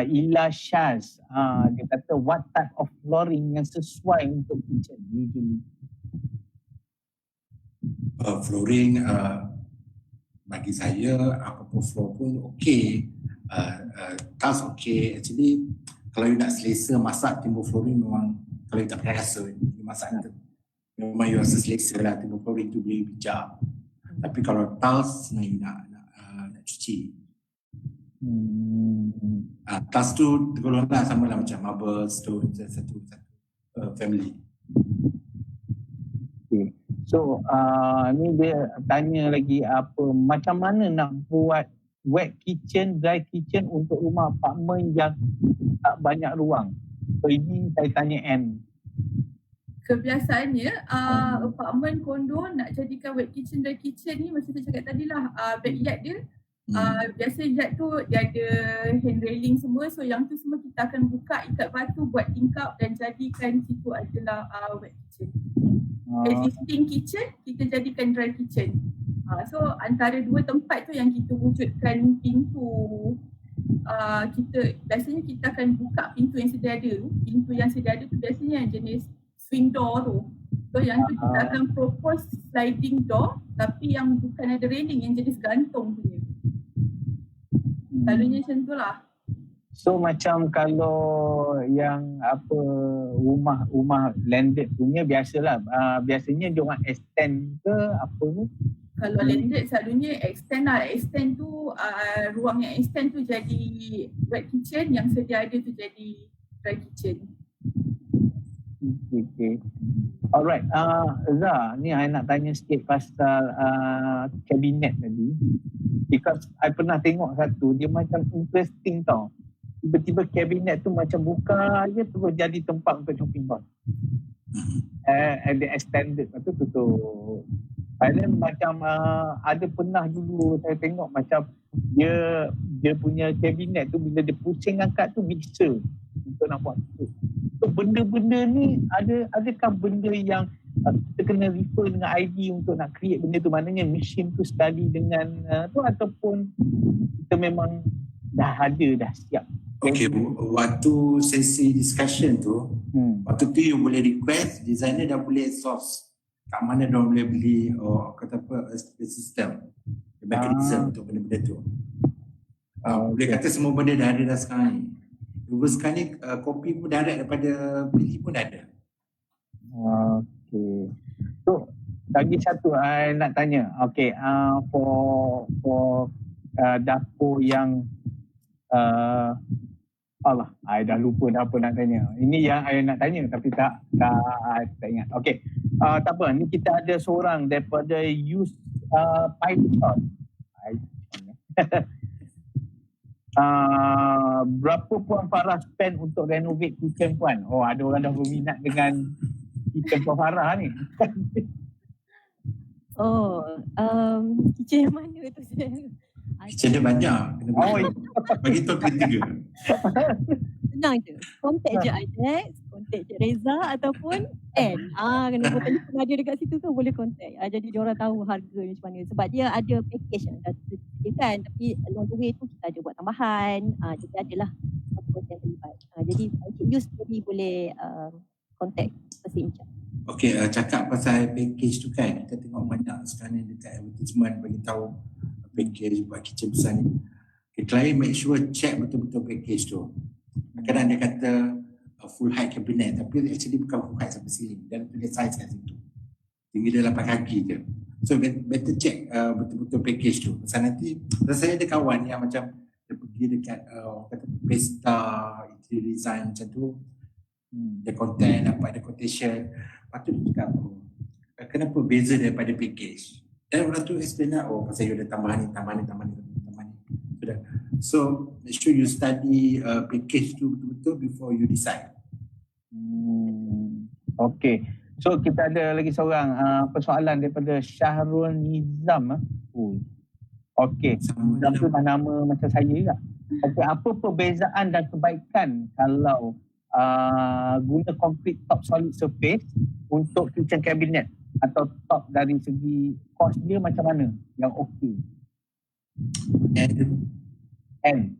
Ila Shaz. Dia kata what type of flooring yang sesuai untuk kitchen usually? Flooring bagi saya apapun floor pun okey. Tiles okey. Actually kalau you nak selesa masak timbul flooring, memang kalau you tak pernah rasa you masak tu, memang you rasa selesa lah timbul flooring tu boleh bijak. Tapi kalau tiles you nak cuci. Tiles tu tergolong lah sama lah macam marble, stone, satu family. Okay. So ni dia tanya lagi macam mana nak buat wet kitchen, dry kitchen untuk rumah apartmen yang tak banyak ruang. So ini saya tanya Anne. Kebiasaannya apartmen kondo nak jadikan wet kitchen, dry kitchen ni macam saya cakap tadi lah, backyard dia biasa yard tu dia ada hand railing semua, so yang tu semua kita akan buka, ikat batu, buat tingkap dan jadikan situ adalah wet kitchen. Existing kitchen kita jadikan dry kitchen. So antara dua tempat tu yang kita wujudkan pintu. Biasanya kita akan buka pintu yang sedia ada. Pintu yang sedia ada tu biasanya yang jenis swing door tu. So yang tu kita akan propose sliding door tapi yang bukan ada railing, yang jenis gantung punya. Selalunya macam tu lah. So macam kalau yang rumah landed punya biasalah, biasanya dia orang extend ke apa tu? Kalau landed selalunya extend lah. Extend tu ruang yang extend tu jadi wet kitchen, yang sedia ada tu jadi dry kitchen. Okay. Alright, Zah, ni I nak tanya sikit pasal kabinet tadi. Because I pernah tengok satu, dia macam interesting tau. Tiba-tiba kabinet tu macam buka je terus jadi tempat untuk chopping board. Ada extended, lepas tu tutup. And then macam ada pernah dulu saya tengok macam dia punya kabinet tu bila dia pusing angkat tu bisa untuk nak buat tu. So benda-benda ni adakah benda yang kita kena refer dengan ID untuk nak create benda tu, maknanya mesin tu study dengan tu, ataupun kita memang dah siap. Okay, waktu sesi discussion tu, waktu tu you boleh request, designer dah boleh source kat mana dia boleh beli sistem, mechanism untuk benda-benda tu. Boleh kata semua benda dah ada dah sekarang ni. Sekarang ni kopi pun direct daripada beli pun dah ada. Okay. So lagi satu I nak tanya. Okay, for dapur yang I dah lupa dah apa nak tanya. Ini yang I nak tanya tapi tak ingat. Okay, tak apa. Ni kita ada seorang daripada use Python. Berapa Puan Farah spend untuk renovate kitchen Puan? Oh, ada orang dah berminat dengan kitchen Puan Farah ni. Kitchen yang mana tu saya? Kitchen dia banyak. Bagi tahu kriteria. Senang je. Contact je Alex, contact je Reza ataupun N. Kena buat telefon ada dekat situ tu boleh contact. Jadi diorang tahu harga ni macam mana. Sebab dia ada package yang dah disediakan, tapi along the way tu kita ada buat tambahan. Jadi adalah apa yang terlibat. Jadi use jadi boleh contact person in charge. Okay, cakap pasal package tu kan, kita tengok banyak sekarang ni dekat advertisement bagi tahu package buat kitchen besar ni. Okay, client make sure check betul-betul package tu. Kadang dia kata full height cabinet, tapi actually bukan full height sampai ceiling. Dan tulis size kat situ. Tinggi dia 8 kaki je. So better check betul-betul package tu. Pasal nanti, saya ada kawan yang macam dia pergi dekat kata Pesta, interior design macam tu. Dia content, dapat ada quotation. Lepas tu dia cakap, kenapa beza daripada package? Dan orang tu explain lah, pasal you ada tambahan ni. Sudah. So, make sure you study package tu betul-betul before you decide. Okay. So, kita ada lagi seorang persoalan daripada Syahrul Nizam. Okay. Nizam tu dah nama macam saya juga. Okay, apa perbezaan dan kebaikan kalau guna concrete top solid surface untuk kitchen cabinet atau top dari segi cost dia macam mana yang okey? And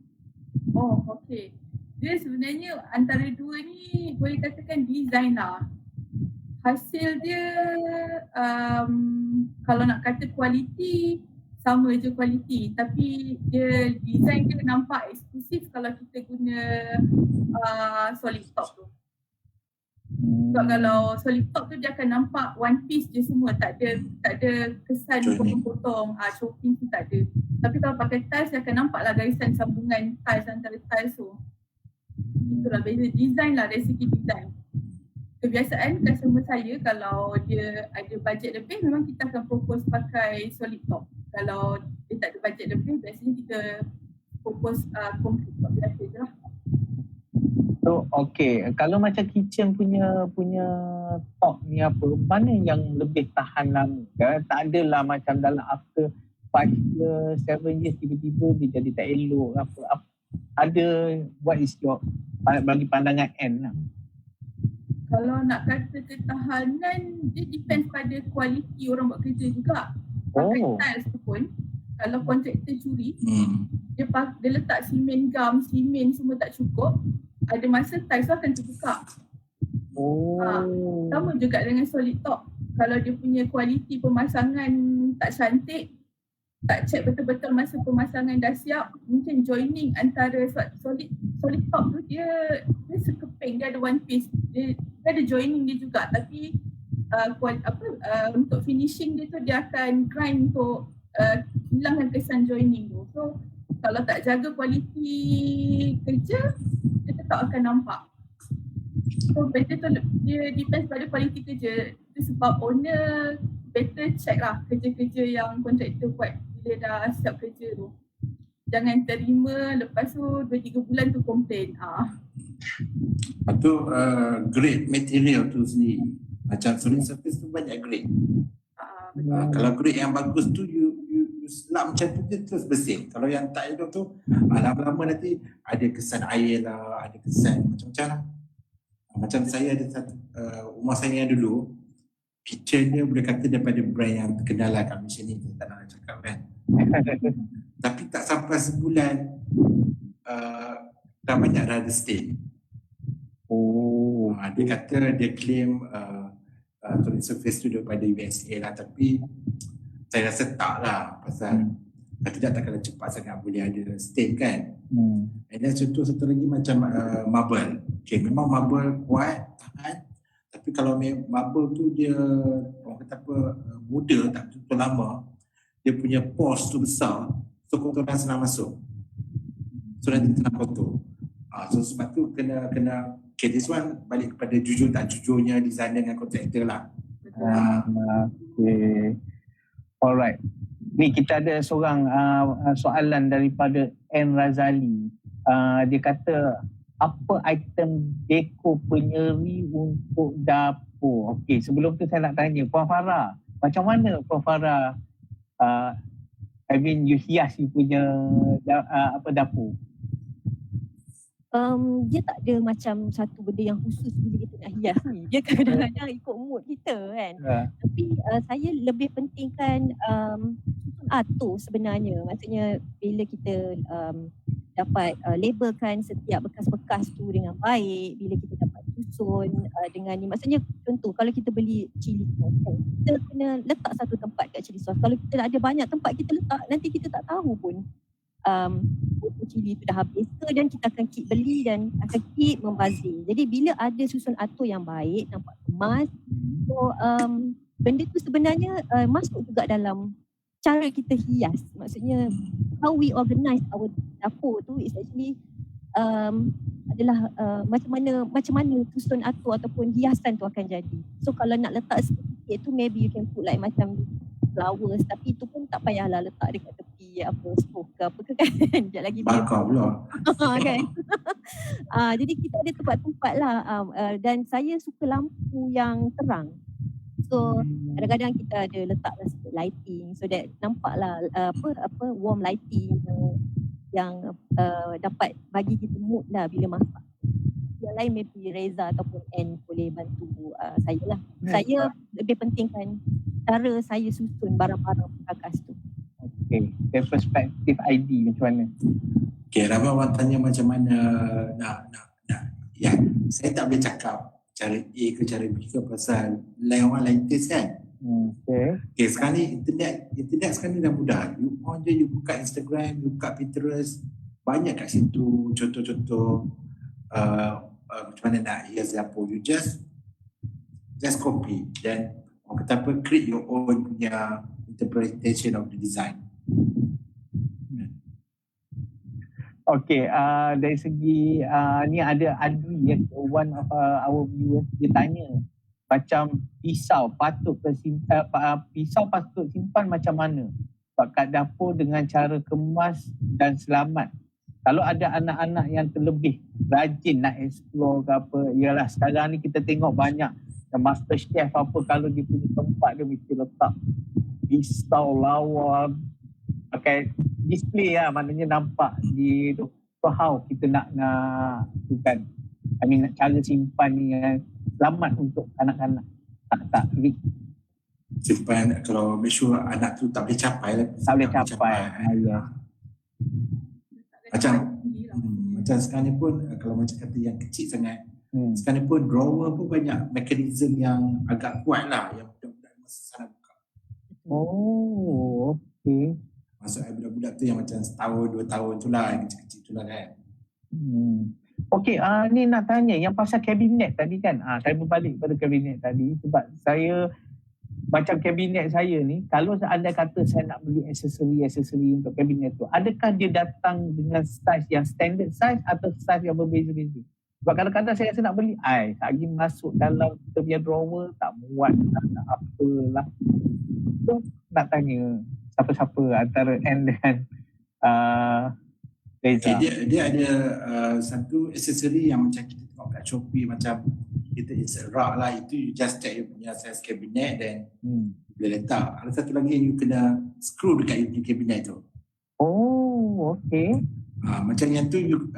okay. Dia sebenarnya antara dua ni boleh katakan design lah. Hasil dia kalau nak kata kualiti, sama je kualiti, tapi dia design dia nampak eksklusif kalau kita guna solid top tu. Sebab kalau solid top tu dia akan nampak one piece je semua, tak ada kesan potong-potong, chopping tu tak ada. Tapi kalau pakai tiles dia akan nampak lah garisan sambungan tiles antara tiles tu. Itulah beza design lah, dari segi design. Kebiasaan customer saya kalau dia ada bajet lebih memang kita akan propose pakai solid top. Kalau dia tak ada bajet lebih biasanya kita propose concrete top biasa je lah. So okay, kalau macam kitchen punya top ni apa, mana yang lebih tahan lama? Tak adalah macam dalam after 5 years, 7 years tiba-tiba dia jadi tak elok apa. Ada, what is your bagi pandangan N lah? Kalau nak kata ketahanan, dia depends pada kualiti orang buat kerja juga. pakai Oh. tiles tu pun, kalau kontraktor curi, Hmm. dia letak simen gam, simen semua tak cukup, ada masa tiles tu akan terbuka. Oh. Sama juga dengan solid top. Kalau dia punya kualiti pemasangan tak cantik, tak check betul-betul masa pemasangan dah siap, mungkin joining antara solid top tu dia sekeping, dia ada one piece, dia ada joining dia juga, tapi untuk finishing dia tu dia akan grind untuk hilangkan kesan joining tu. So kalau tak jaga kualiti kerja, dia tetap akan nampak. So better tu dia depends pada kualiti kerja. Itu sebab owner better check lah kerja-kerja yang kontraktor buat bila dah siap kerja tu. Jangan terima lepas tu 2-3 bulan tu komplain. Lepas tu grade material tu sendiri. Macam solid surface tu banyak grade. Kalau grade yang bagus tu you selap macam tu dia terus bersih. Kalau yang tak elok tu lama-lama nanti ada kesan air lah, ada kesan macam-macam lah. Macam saya ada satu rumah saya yang dulu, kitchen dia boleh kata daripada brand yang terkenal lah kat Malaysia ni, saya tak nak cakap kan. Tapi tak sampai sebulan dah banyak rada stain. Dia kata dia claim solid surface tu daripada USA lah, tapi saya rasa tak lah, pasal tidak tak kalau cepat sangat boleh ada stain kan. And then contoh satu lagi macam marble. Okay, memang marble kuat, tahan. Tapi kalau marble tu dia orang kata apa, muda, tak betul lama, dia punya pores tu besar, so kotoran senang masuk. So nanti senang kotor. So sebab tu kena okay, this one balik kepada jujur tak jujurnya designer dengan kontraktor lah. Okay. Alright. Ni kita ada seorang soalan daripada N. Razali. Dia kata, apa item deko penyeri untuk dapur? Okey, sebelum tu saya nak tanya Puan Farah, macam mana Puan Farah you hias you punya dapur? Dia tak ada macam satu benda yang khusus bila kita nak hias ni. Dia kadang-kadang ikut mood kita kan. Tapi saya lebih pentingkan susun atur sebenarnya. Maksudnya bila kita dapat labelkan setiap bekas-bekas tu dengan baik, bila kita dapat susun dengan ni. Maksudnya contoh kalau kita beli chili sauce kan, kita kena letak satu tempat kat chili sauce. Kalau kita ada banyak tempat kita letak, nanti kita tak tahu pun cili tu dah habis ke, dan kita akan keep beli dan akan keep membazir. Jadi bila ada susun atur yang baik, nampak kemas, so benda tu sebenarnya masuk juga dalam cara kita hias. Maksudnya how we organize our dapur tu is actually adalah macam mana susun atur ataupun hiasan tu akan jadi. So kalau nak letak sikit tu, maybe you can put like macam flowers, tapi itu pun tak payahlah letak dekat tepi stove ke apa ke kan. Sekejap lagi bakar pula. kan. Jadi kita ada tempat-tempat lah, dan saya suka lampu yang terang. So kadang-kadang kita ada letak lighting so that nampaklah warm lighting yang dapat bagi kita mood lah bila masak. Yang lain maybe Reza ataupun N boleh bantu saya lah. Saya lebih pentingkan cara saya susun barang-barang perkakas tu. Okay, dari perspektif ID macam mana? Okay, Rama awak tanya macam mana nak ya, saya tak boleh cakap cara A ke cara B ke pasal lain orang lain taste kan. Okay, sekarang ni internet sekarang ni dah mudah. You on je, you buka Instagram, you buka Pinterest, banyak kat situ contoh-contoh macam mana nak hias dapur. You just copy, then orang kata apa, create your own punya interpretation of the design. Okay, dari segi ni ada Adri, one of our viewers, dia tanya macam pisau patut simpan macam mana kat dapur dengan cara kemas dan selamat. Kalau ada anak-anak yang terlebih rajin nak explore ke apa, ialah sekarang ni kita tengok banyak master chef apa, kalau dia punya tempat dia mesti letak pisau lawa pakai display lah, maknanya nampak di tu. So how kita nak bukan cara simpan ni selamat untuk anak-anak tak simpan kalau make sure anak tu tak boleh capai lah. Tak boleh capai. Ya. Macam tinggi lah. macam sekarang ni pun kalau macam kata yang kecil sangat, sekarang ni pun drawer pun banyak mekanisme yang agak kuat lah yang budak-budak masa sana buka. Oh, okey. Maksudnya budak-budak tu yang macam setahun, 2 tahun tu lah, yang kecil-kecil tu lah kan. Okey, ni nak tanya yang pasal kabinet tadi kan. Saya berbalik pada kabinet tadi sebab saya macam kabinet saya ni, kalau anda kata saya nak beli aksesori untuk kabinet tu, adakah dia datang dengan saiz yang standard size atau saiz yang berbeza-beza? Sebab kadang-kadang saya rasa nak beli, lagi masuk dalam kita punya drawer, tak muat lah, tak apalah. So, nak tanya siapa-siapa antara N dan Reza. Okay, dia ada satu aksesori yang macam kita tengok kat Shopee, macam kita insert rak lah, itu you just check you punya size kabinet dan boleh letak. Ada satu lagi yang you kena screw dekat you punya kabinet tu. Oh, okey. Macam yang tu you,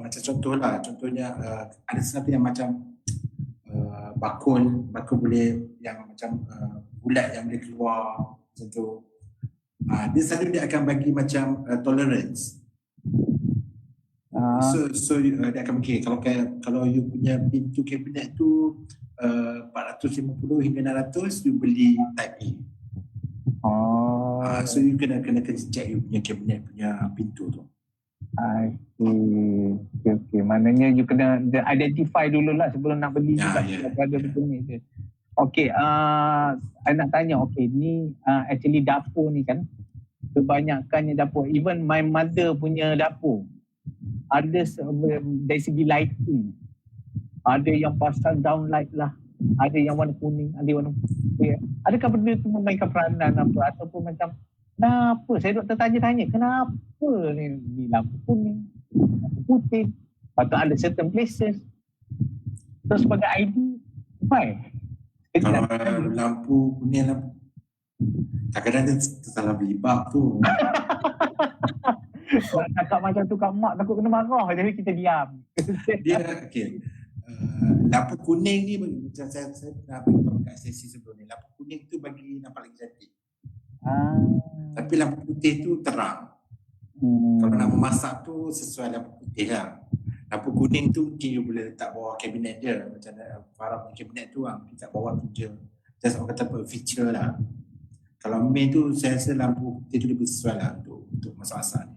macam contohnya ada satu yang macam bakul boleh yang macam bulat yang boleh keluar macam tu. Dia selalu dia akan bagi macam tolerance. So dia akan bagi kalau you punya pintu kabinet tu 450 hingga 600, you beli type A. So you kena check you punya kabinet punya pintu tu. I see. Okay. Maknanya you kena identify dululah sebelum nak beli. Ada betul ni je. Okay, I nak tanya, ni actually dapur ni kan, kebanyakannya dapur, even my mother punya dapur, ada dari segi lighting, ada yang pasang downlight lah, ada yang warna kuning, ada yang warna putih. Adakah benda tu memainkan peranan apa, ataupun macam kenapa, saya duk tertanya-tanya kenapa ni lampu kuning, lampu putih, patut ada certain places. So sebagai ID, why? Kalau lampu kuning, kadang-kadang dia tersalah beli bab tu. Nak cakap macam tu kat mak takut kena marah, jadi kita diam. Dia lampu kuning ni macam saya pernah beritahu kat sesi sebelum ni, lampu kuning tu bagi nampak lagi cantik. Tapi lampu putih tu terang. Kalau nak memasak tu sesuai lampu putih lah. Lampu kuning tu mungkin you boleh letak bawah kabinet dia, macam Farah punya kabinet tu mungkin kat bawah tu je, just orang kata apa, feature lah. Kalau main tu saya rasa lampu putih tu lebih sesuai lah untuk masak-masak ni.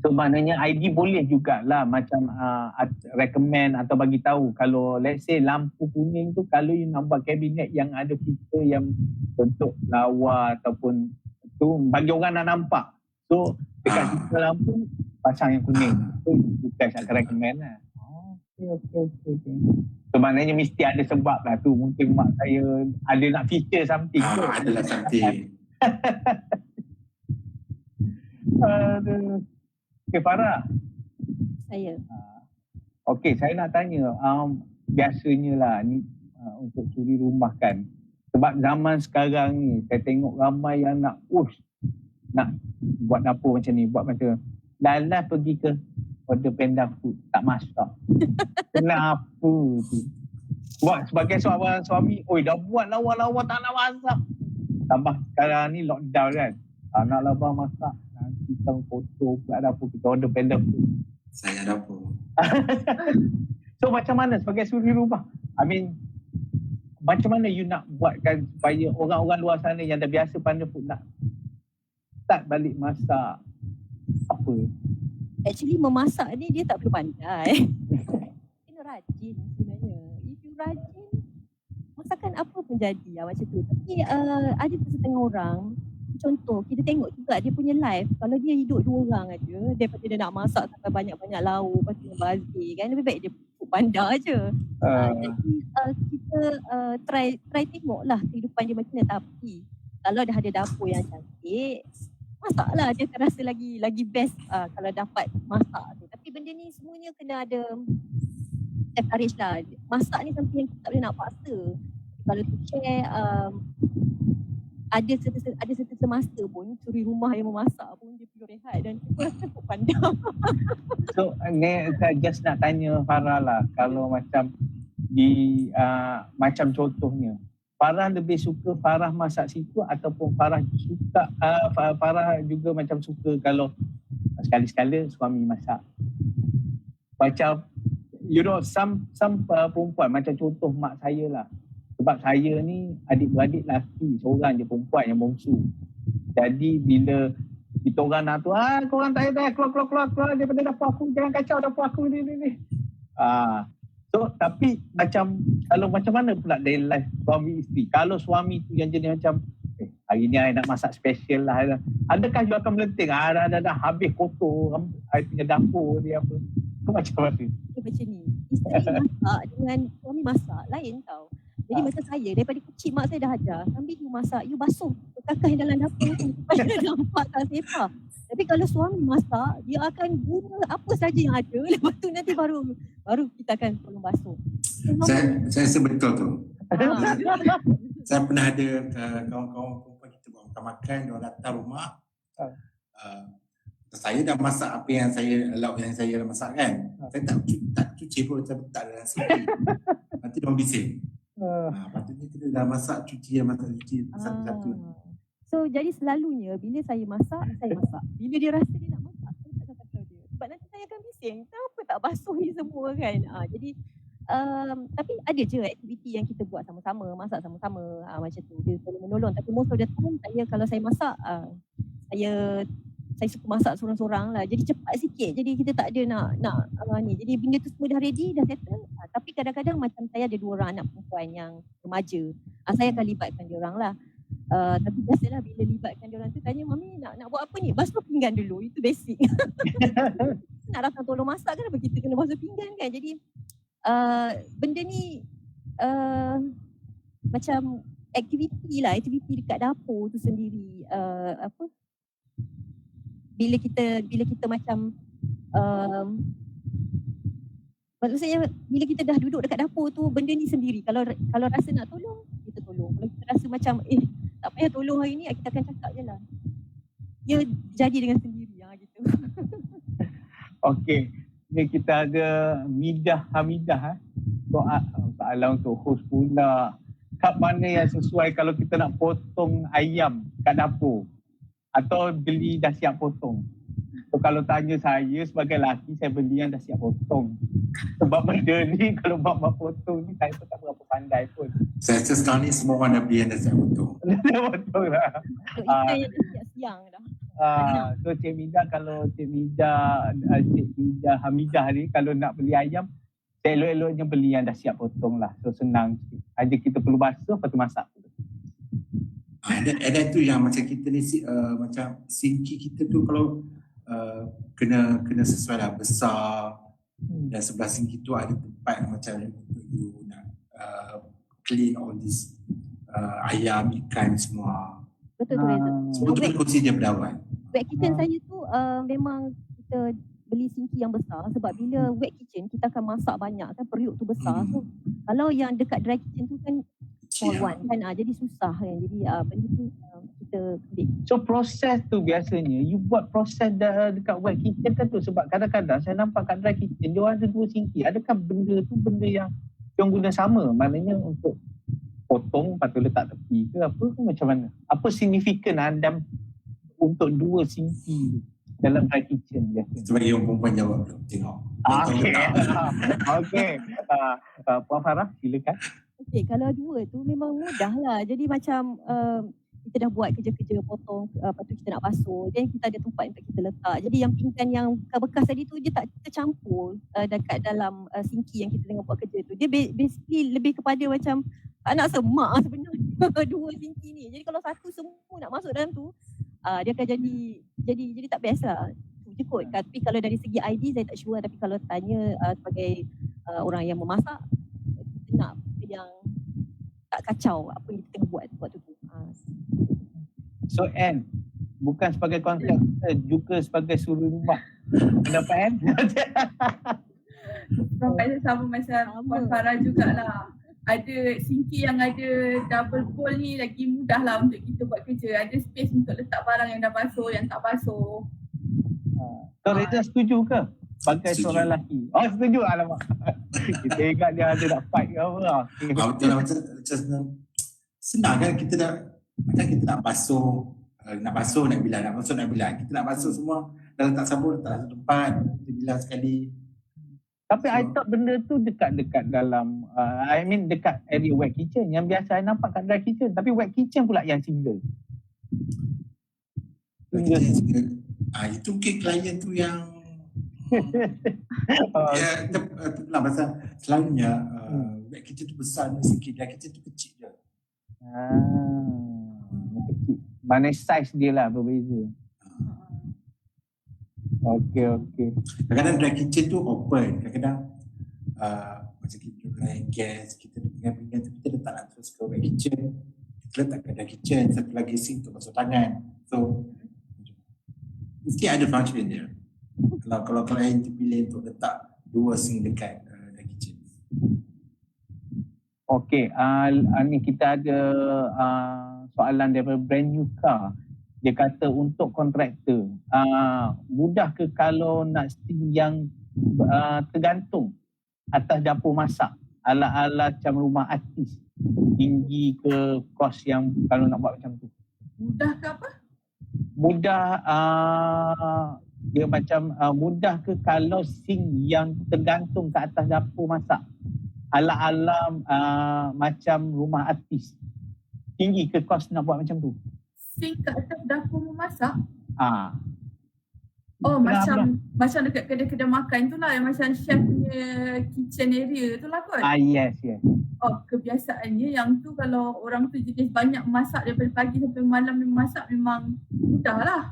So maknanya ID boleh jugalah macam recommend atau bagi tahu kalau let's say lampu kuning tu, kalau you nak buat kabinet yang ada fitur yang bentuk lawa ataupun tu bagi orang nak nampak, so dekat fitur lampu pasang yang kuning, so bukan saya akan recommend lah. Okay. So maknanya mesti ada sebab lah tu, mungkin mak saya ada nak feature something tu. Adalah something. Okay, Farah. Saya. Okay, saya nak tanya, biasanya lah ni untuk suri rumah kan, sebab zaman sekarang ni saya tengok ramai yang nak buat dapur macam ni, buat macam lalas pergi ke order panda food, tak masak. Kenapa tu? Buat sebagai seorang suami, dah buat lawa-lawa tak nak masak. Tambah sekarang ni lockdown kan, nak labah masak, nanti kita foto pula dapur, kita order panda food. Saya dapur. So macam mana sebagai suri rumah? I mean, macam mana you nak buatkan supaya orang-orang luar sana yang dah biasa panda food nak start balik masak apa? Actually memasak ni dia tak perlu pandai. Kena rajin sebenarnya. If you rajin, masakan apa pun jadi macam tu. Tapi ada setengah orang, contoh kita tengok juga dia punya life, kalau dia hidup 2 orang aja, daripada dia nak masak sampai banyak-banyak lauk, lepas tu bazir kan, lebih baik dia pandai aje. Jadi kita try tengoklah kehidupan dia macam mana. Tapi kalau dah ada dapur yang cantik, masaklah, dia akan rasa lagi best kalau dapat masak tu. Tapi benda ni semuanya kena ada encourage lah. Masak ni something yang kita tak boleh nak paksa. Kalau tu share ada serta masa pun suri rumah yang memasak pun dia perlu rehat dan kita rasa cukup pandai. So saya just nak tanya Farah lah, kalau macam macam contohnya Farah lebih suka Farah masak situ ataupun Farah suka Farah juga macam suka kalau sekali-sekala suami masak. Macam some perempuan macam contoh mak saya lah. Sebab saya ni adik-beradik lelaki, seorang je perempuan yang bongsu. Jadi bila kita orang nak tu, korang tak payah keluar daripada dapur aku, jangan kacau dapur aku ni. So tapi macam kalau macam mana pula daily life suami isteri? Kalau suami tu yang jenis macam hari ni I nak masak special lah. Adakah you akan melenting? Dah habis kotor I punya dapur ni apa. Macam mana? Macam ni. Isteri masak dengan suami masak lain tau. Jadi macam saya, daripada kecil mak saya dah ajar, sambil you masak, you basuh kakak yang dalam dapur tu supaya nampak tak sepah. Tapi kalau suami masak, dia akan guna apa saja yang ada, lepas tu nanti baru kita akan tolong basuh. Saya rasa betul tu. Saya pernah ada kawan-kawan perempuan kita buat makan-makan, dia datang rumah. Saya dah masak apa yang lauk yang saya dah masak kan. Saya tak cuci pun, saya letak dalam sini. Nanti dia orang bising. Patutnya kita dah masak, cuci satu-satu. So jadi selalunya bila saya masak. Bila dia rasa dia nak masak, saya tak kacau dia. Sebab nanti saya akan bising, kenapa tak basuh ni semua kan. Jadi tapi ada je aktiviti yang kita buat sama-sama, masak sama-sama macam tu. Dia tolong menolong. Tapi most of the time kalau saya masak, saya suka masak sorang-sorang lah. Jadi cepat sikit. Jadi kita tak ada nak ni. Jadi benda tu semua dah ready, dah settle. Tapi kadang-kadang macam saya ada 2 orang anak perempuan yang remaja. Saya akan libatkan dia orang lah. Tapi biasalah bila libatkan dia orang tu tanya, mami nak buat apa ni? Basuh pinggan dulu. Itu basic. Nak datang tolong masak kenapa kita kena basuh pinggan kan? Jadi benda ni macam aktiviti dekat dapur tu sendiri. Bila kita macam maksudnya bila kita dah duduk dekat dapur tu, benda ni sendiri. Kalau rasa nak tolong, kita tolong. Kalau kita rasa macam tak payah tolong hari ni, kita akan cakap je lah. Dia jadi dengan sendiri gitu. Okey. Ni kita ada Midah Hamidah. Soalan untuk host pula. Kap mana yang sesuai kalau kita nak potong ayam kat dapur? Atau beli dah siap potong? So kalau tanya saya sebagai lelaki, saya beli yang dah siap potong. Sebab benda ni kalau mak potong ni saya pun tak berapa pandai pun. Saya rasa sekarang ni semua orang dah beli yang dah siap potong. Betul lah. Kita yang dah siap siang dah. So Cik Mida, kalau Cik Mida Hamidah ni kalau nak beli ayam, saya elok-eloknya beli yang dah siap potong lah. So senang sikit. Aja kita perlu basuh, lepas tu masak. Ada tu yang macam kita ni macam sinki kita tu kalau kena sesuai lah besar, dan sebelah sinki tu ada tempat macam untuk you nak clean all this ayam, ikan semua. Betul tu Reza. Semua tu kena consider pada awal. Wet kitchen saya tu memang kita beli sinki yang besar sebab bila wet kitchen kita akan masak banyak kan, periuk tu besar. So kalau yang dekat dry kitchen tu kan small one kan, jadi susah kan. Jadi benda tu kita ambil. So proses tu biasanya you buat proses dekat wet kitchen kan tu, sebab kadang-kadang saya nampak kat dry kitchen dia ada 2 sinki. Adakah benda tu benda yang guna sama? Maknanya untuk potong lepas tu letak tepi ke apa ke, macam mana? Apa signifikan anda untuk 2 sinki dalam dry kitchen biasanya? Sebagai orang perempuan jawab dulu, tengok. Okey. Puan Farah, silakan. Okey, kalau 2 tu memang mudah lah. Jadi macam kita dah buat kerja-kerja potong, lepas tu kita nak basuh, dan kita ada tempat untuk kita letak. Jadi yang pinggan yang bekas tadi tu dia tak tercampur dekat dalam sinki yang kita tengah buat kerja tu. Dia basically lebih kepada macam tak nak semak sebenarnya 2 sinki ni. Jadi kalau satu semua nak masuk dalam tu, dia akan jadi tak best lah. Je kot. Tapi kalau dari segi ID saya tak sure, tapi kalau tanya sebagai orang yang memasak, kita nak yang tak kacau apa yang kita tengah buat waktu tu. So Anne, bukan sebagai kontraktor, juga sebagai suri rumah. Kenapa Anne? Sampai sama macam Puan Farah jugalah. Ada sinki yang ada double bowl ni lagi mudah lah untuk kita buat kerja. Ada space untuk letak barang yang dah basuh, yang tak basuh. So Reza setuju ke? Sebagai seorang lelaki. Oh setuju, alamak. Kita ingat dia ada nak fight ke apa lah. Betul lah, macam senang kan kita dah macam kita nak basuh nak bilang kita nak basuh semua dah letak sabun letak satu tempat kita bilang sekali. Tapi I thought benda tu dekat dalam dekat area wet kitchen. Yang biasa I nampak kat dry kitchen, tapi wet kitchen pula yang single. Itu mungkin klien tu yang ya, itulah pasal selalunya wet kitchen tu besar sikit, dry kitchen tu kecil je. Kecil. Mana size dia lah berbeza. Okey. Kadang-kadang dry kitchen tu open, kadang-kadang macam kita dry gas, kita pinggan tu kita letaklah terus ke wet kitchen, kita letak ke dry kitchen, satu lagi sink untuk basuh tangan. So mesti ada function dia. Kalau klien terpilih untuk letak 2 sink dekat dry kitchen. Okey, ni kita ada soalan daripada Brand New Car. Dia kata untuk kontraktor, mudah ke kalau nak sting yang tergantung atas dapur masak ala-ala macam rumah artis, tinggi ke kos yang kalau nak buat macam tu? Mudah ke apa? Mudah, dia macam mudah ke kalau sing yang tergantung ke atas dapur masak ala-ala macam rumah artis, tinggi ke kos nak buat macam tu? Sink kat atas dapur memasak? Oh, macam dekat kedai-kedai makan tu lah, yang macam chef punya kitchen area tu lah kot. Yes. Oh, kebiasaannya yang tu kalau orang tu jenis banyak masak daripada pagi sampai malam memasak memang mudah lah.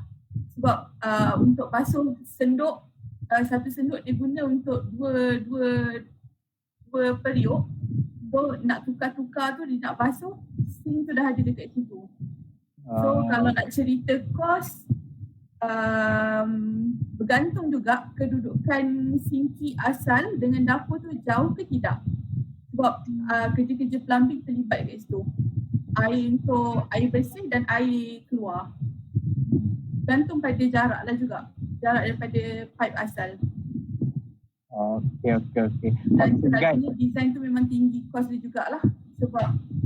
Sebab untuk basuh senduk, satu senduk dia guna untuk dua periuk. So nak tukar-tukar tu, dia nak basuh, sink tu dah ada dekat situ. So kalau nak cerita kos, bergantung juga kedudukan sinki asal dengan dapur tu jauh ke tidak. Sebab kerja-kerja plumbing terlibat kat situ. Air untuk air bersih dan air keluar. Gantung pada jarak lah juga. Jarak daripada pipe asal. Okey. Dan selalunya design tu memang tinggi kos dia jugalah. Sebab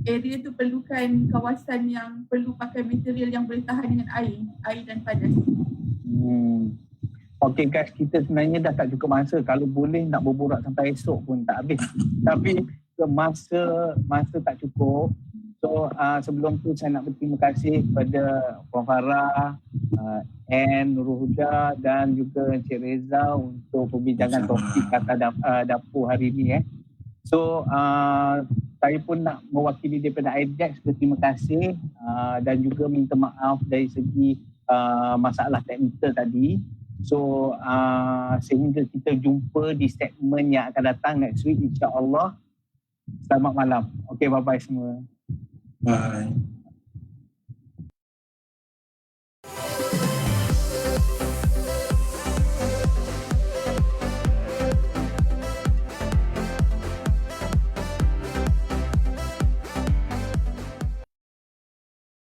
area tu perlukan kawasan yang perlu pakai material yang boleh tahan dengan air dan panas. Okey guys, kita sebenarnya dah tak cukup masa. Kalau boleh nak berborak sampai esok pun tak habis. Tapi masa tak cukup. So sebelum tu saya nak berterima kasih kepada Puan Farah, Ann, Nurul Huda dan juga Encik Reza untuk perbincangan topik kata dapur hari ini. So saya pun nak mewakili daripada IDEX berterima kasih dan juga minta maaf dari segi masalah teknikal tadi. So sehingga kita jumpa di segmen yang akan datang next week, insya-Allah. Selamat malam. Okey, bye-bye semua. Bye.